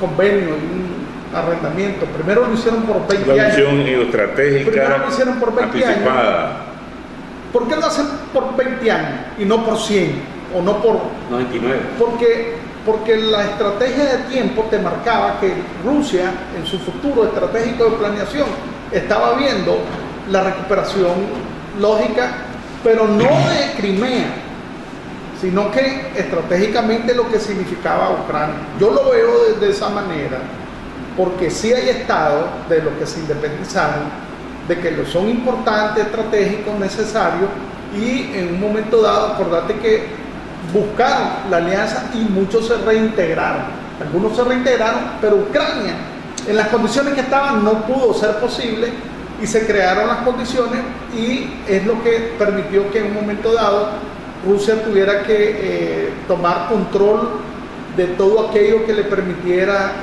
convenio y un arrendamiento. Primero lo hicieron por 20 La años. visión geoestratégica Primero lo hicieron por 20 anticipada. años. ¿Por qué lo hacen por 20 años y no por 100 o no por 99? Porque la estrategia de tiempo te marcaba que Rusia, en su futuro estratégico de planeación, estaba viendo la recuperación lógica, pero no de Crimea, sino que estratégicamente lo que significaba Ucrania. Yo lo veo de esa manera, porque sí hay estados de los que se independizaron, de que son importantes, estratégicos, necesarios, y en un momento dado, acordate que buscaron la alianza y muchos se reintegraron. Algunos se reintegraron, pero Ucrania, en las condiciones que estaban, no pudo ser posible, y se crearon las condiciones, y es lo que permitió que en un momento dado Rusia tuviera que tomar control de todo aquello que le permitiera,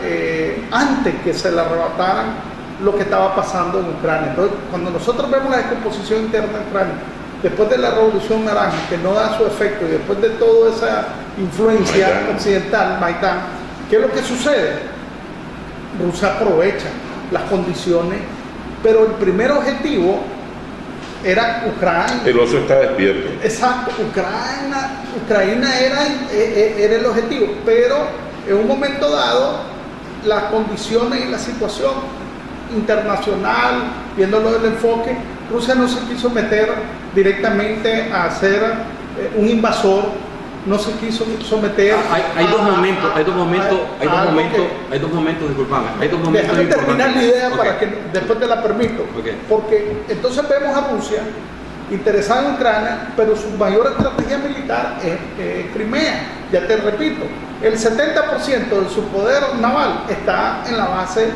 antes que se le arrebataran lo que estaba pasando en Ucrania. Entonces, cuando nosotros vemos la descomposición interna de Ucrania, después de la Revolución Naranja, que no da su efecto, y después de toda esa influencia Maidán occidental, Maidán, ¿qué es lo que sucede? Rusia aprovecha las condiciones, pero el primer objetivo era Ucrania. El oso está despierto. Exacto, Ucrania era el objetivo, pero en un momento dado, las condiciones y la situación internacional, viéndolo del enfoque, Rusia no se quiso meter directamente a ser un invasor, no se quiso someter. Hay dos momentos, disculpame, hay dos momentos Déjame terminar la idea Okay. para que después te la permito. Okay. Porque entonces vemos a Rusia interesada en Ucrania, pero su mayor estrategia militar es Crimea. Ya te repito, el 70% de su poder naval está en la base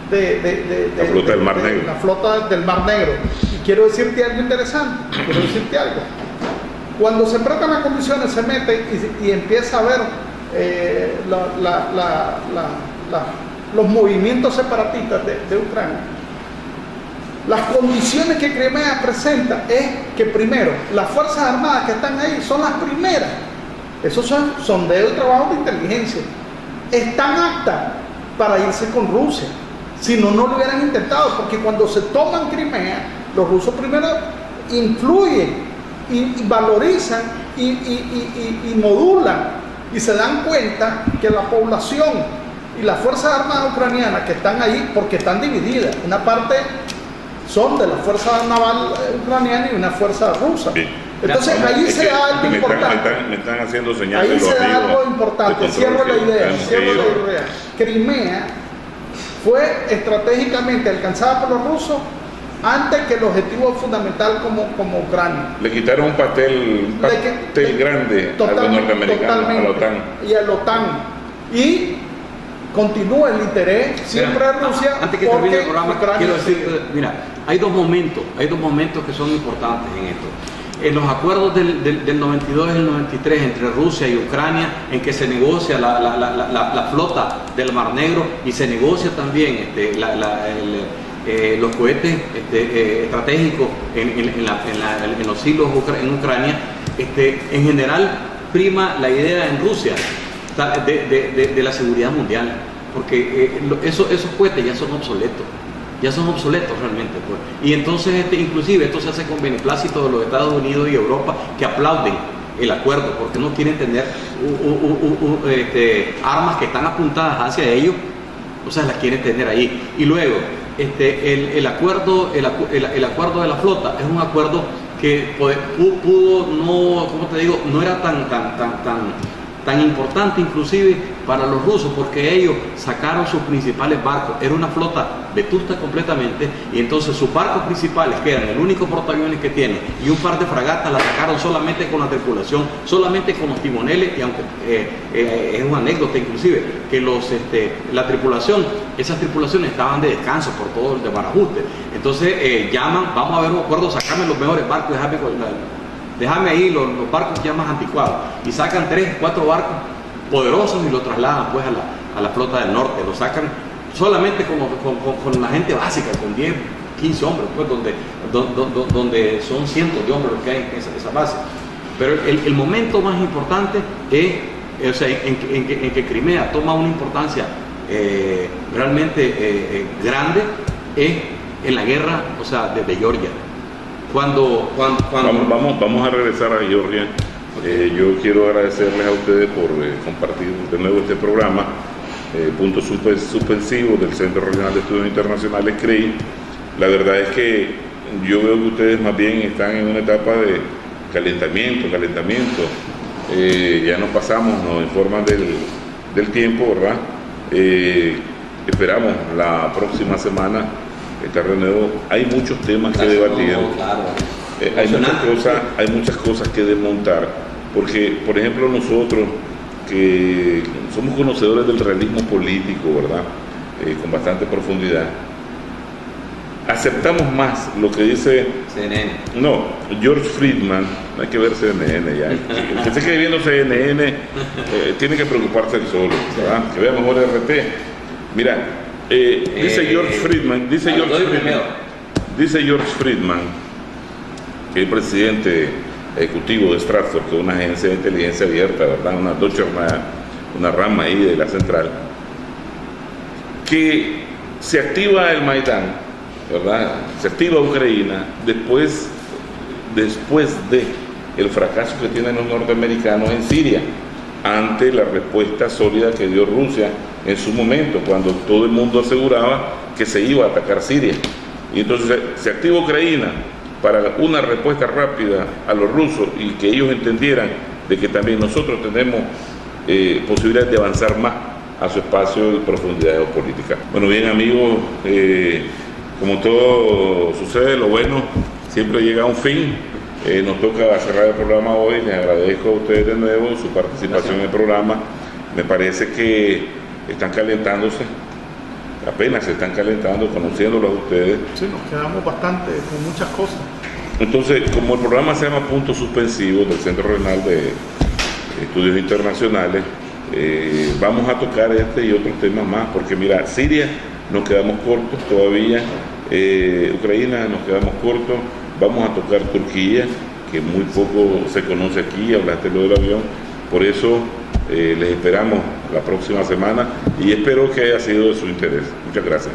de La flota del Mar Negro. La flota del Mar Negro. Y quiero decirte algo interesante, Cuando se presentan las condiciones, se mete y empieza a ver los movimientos separatistas de Ucrania. Las condiciones que Crimea presenta es que primero, las Fuerzas Armadas que están ahí son las primeras. Esos son sondeos y trabajo de inteligencia. Están aptas para irse con Rusia. Si no, no lo hubieran intentado, porque cuando se toman Crimea, los rusos primero influyen y valorizan y modulan, y se dan cuenta que la población y las Fuerzas Armadas ucranianas que están ahí, porque están divididas, una parte son de la Fuerza Naval ucraniana y una fuerza rusa. Bien. Entonces ahí se da algo importante. Me están haciendo señales Ahí los se da amigos algo de importante. control Cierro la que idea. tenemos que ir. Crimea fue estratégicamente alcanzada por los rusos antes que el objetivo fundamental como Ucrania. Le quitaron un pastel grande a los norteamericanos, a la OTAN. Y a la OTAN. Y continúa el interés siempre de Rusia. Antes que termine el programa, quiero decir, mira, hay dos momentos que son importantes en esto. En los acuerdos del 92 y el 93 entre Rusia y Ucrania, en que se negocia la flota del Mar Negro y se negocia también los cohetes estratégicos en los silos en Ucrania, en general prima la idea en Rusia de la seguridad mundial, porque esos cohetes ya son obsoletos realmente, pues. Y entonces inclusive esto se hace con beneplácito de los Estados Unidos y Europa, que aplauden el acuerdo porque no quieren tener armas que están apuntadas hacia ellos, o sea, las quieren tener ahí. Y luego el acuerdo de la flota es un acuerdo que pudo no, ¿cómo te digo? No era tan importante inclusive para los rusos, porque ellos sacaron sus principales barcos. Era una flota vetusta completamente, y entonces sus barcos principales, que eran el único portaaviones que tienen, y un par de fragatas, la sacaron solamente con la tripulación, solamente con los timoneles. Y aunque es una anécdota inclusive, que la tripulación, esas tripulaciones estaban de descanso por todo el desbarajuste. Entonces llaman, vamos a ver un acuerdo, sacarme los mejores barcos, déjame déjame ahí los barcos ya más anticuados, y sacan 3, 4 barcos poderosos y lo trasladan pues a la flota del norte, lo sacan solamente con la gente básica, con 10, 15 hombres, pues donde son cientos de hombres los que hay en esa base. Pero el momento más importante es, o sea, en que Crimea toma una importancia realmente grande, es en la guerra, o sea, desde Georgia. Cuando Vamos a regresar a Georgia. Yo quiero agradecerles a ustedes por compartir de nuevo este programa, punto suspensivo del Centro Regional de Estudios Internacionales, CREI. La verdad es que yo veo que ustedes más bien están en una etapa de calentamiento. Ya nos pasamos, nos informan del tiempo, ¿verdad? Esperamos la próxima semana estar de nuevo. Hay muchos temas que debatir. Claro. Hay muchas cosas que desmontar, porque, por ejemplo, nosotros que somos conocedores del realismo político, ¿verdad? Con bastante profundidad, aceptamos más lo que dice CNN. No, George Friedman. No hay que ver CNN ya. El que esté escribiendo CNN tiene que preocuparse él solo, ¿verdad? Que vea mejor RT. Mira, dice George Friedman, dice George Friedman, que es el presidente ejecutivo de Stratfor, que es una agencia de inteligencia abierta, ¿verdad? Una rama ahí de la central, que se activa el Maidán, ¿verdad? Se activa Ucrania después de el fracaso que tienen los norteamericanos en Siria, ante la respuesta sólida que dio Rusia en su momento, cuando todo el mundo aseguraba que se iba a atacar Siria. Y entonces se activa Ucrania para una respuesta rápida a los rusos y que ellos entendieran de que también nosotros tenemos posibilidades de avanzar más a su espacio de profundidad geopolítica. Bueno, bien amigos, como todo sucede, lo bueno siempre llega a un fin. Nos toca cerrar el programa hoy. Les agradezco a ustedes de nuevo su participación en el programa. Me parece que están calentándose, apenas se están calentando, conociéndolos a ustedes. Sí, nos quedamos bastante con muchas cosas. Entonces, como el programa se llama Punto Suspensivo del Centro Regional de Estudios Internacionales, vamos a tocar este y otros temas más, porque mira, Siria nos quedamos cortos todavía, Ucrania nos quedamos cortos, vamos a tocar Turquía, que muy poco se conoce aquí, hablaste lo del avión, por eso les esperamos la próxima semana y espero que haya sido de su interés. Muchas gracias.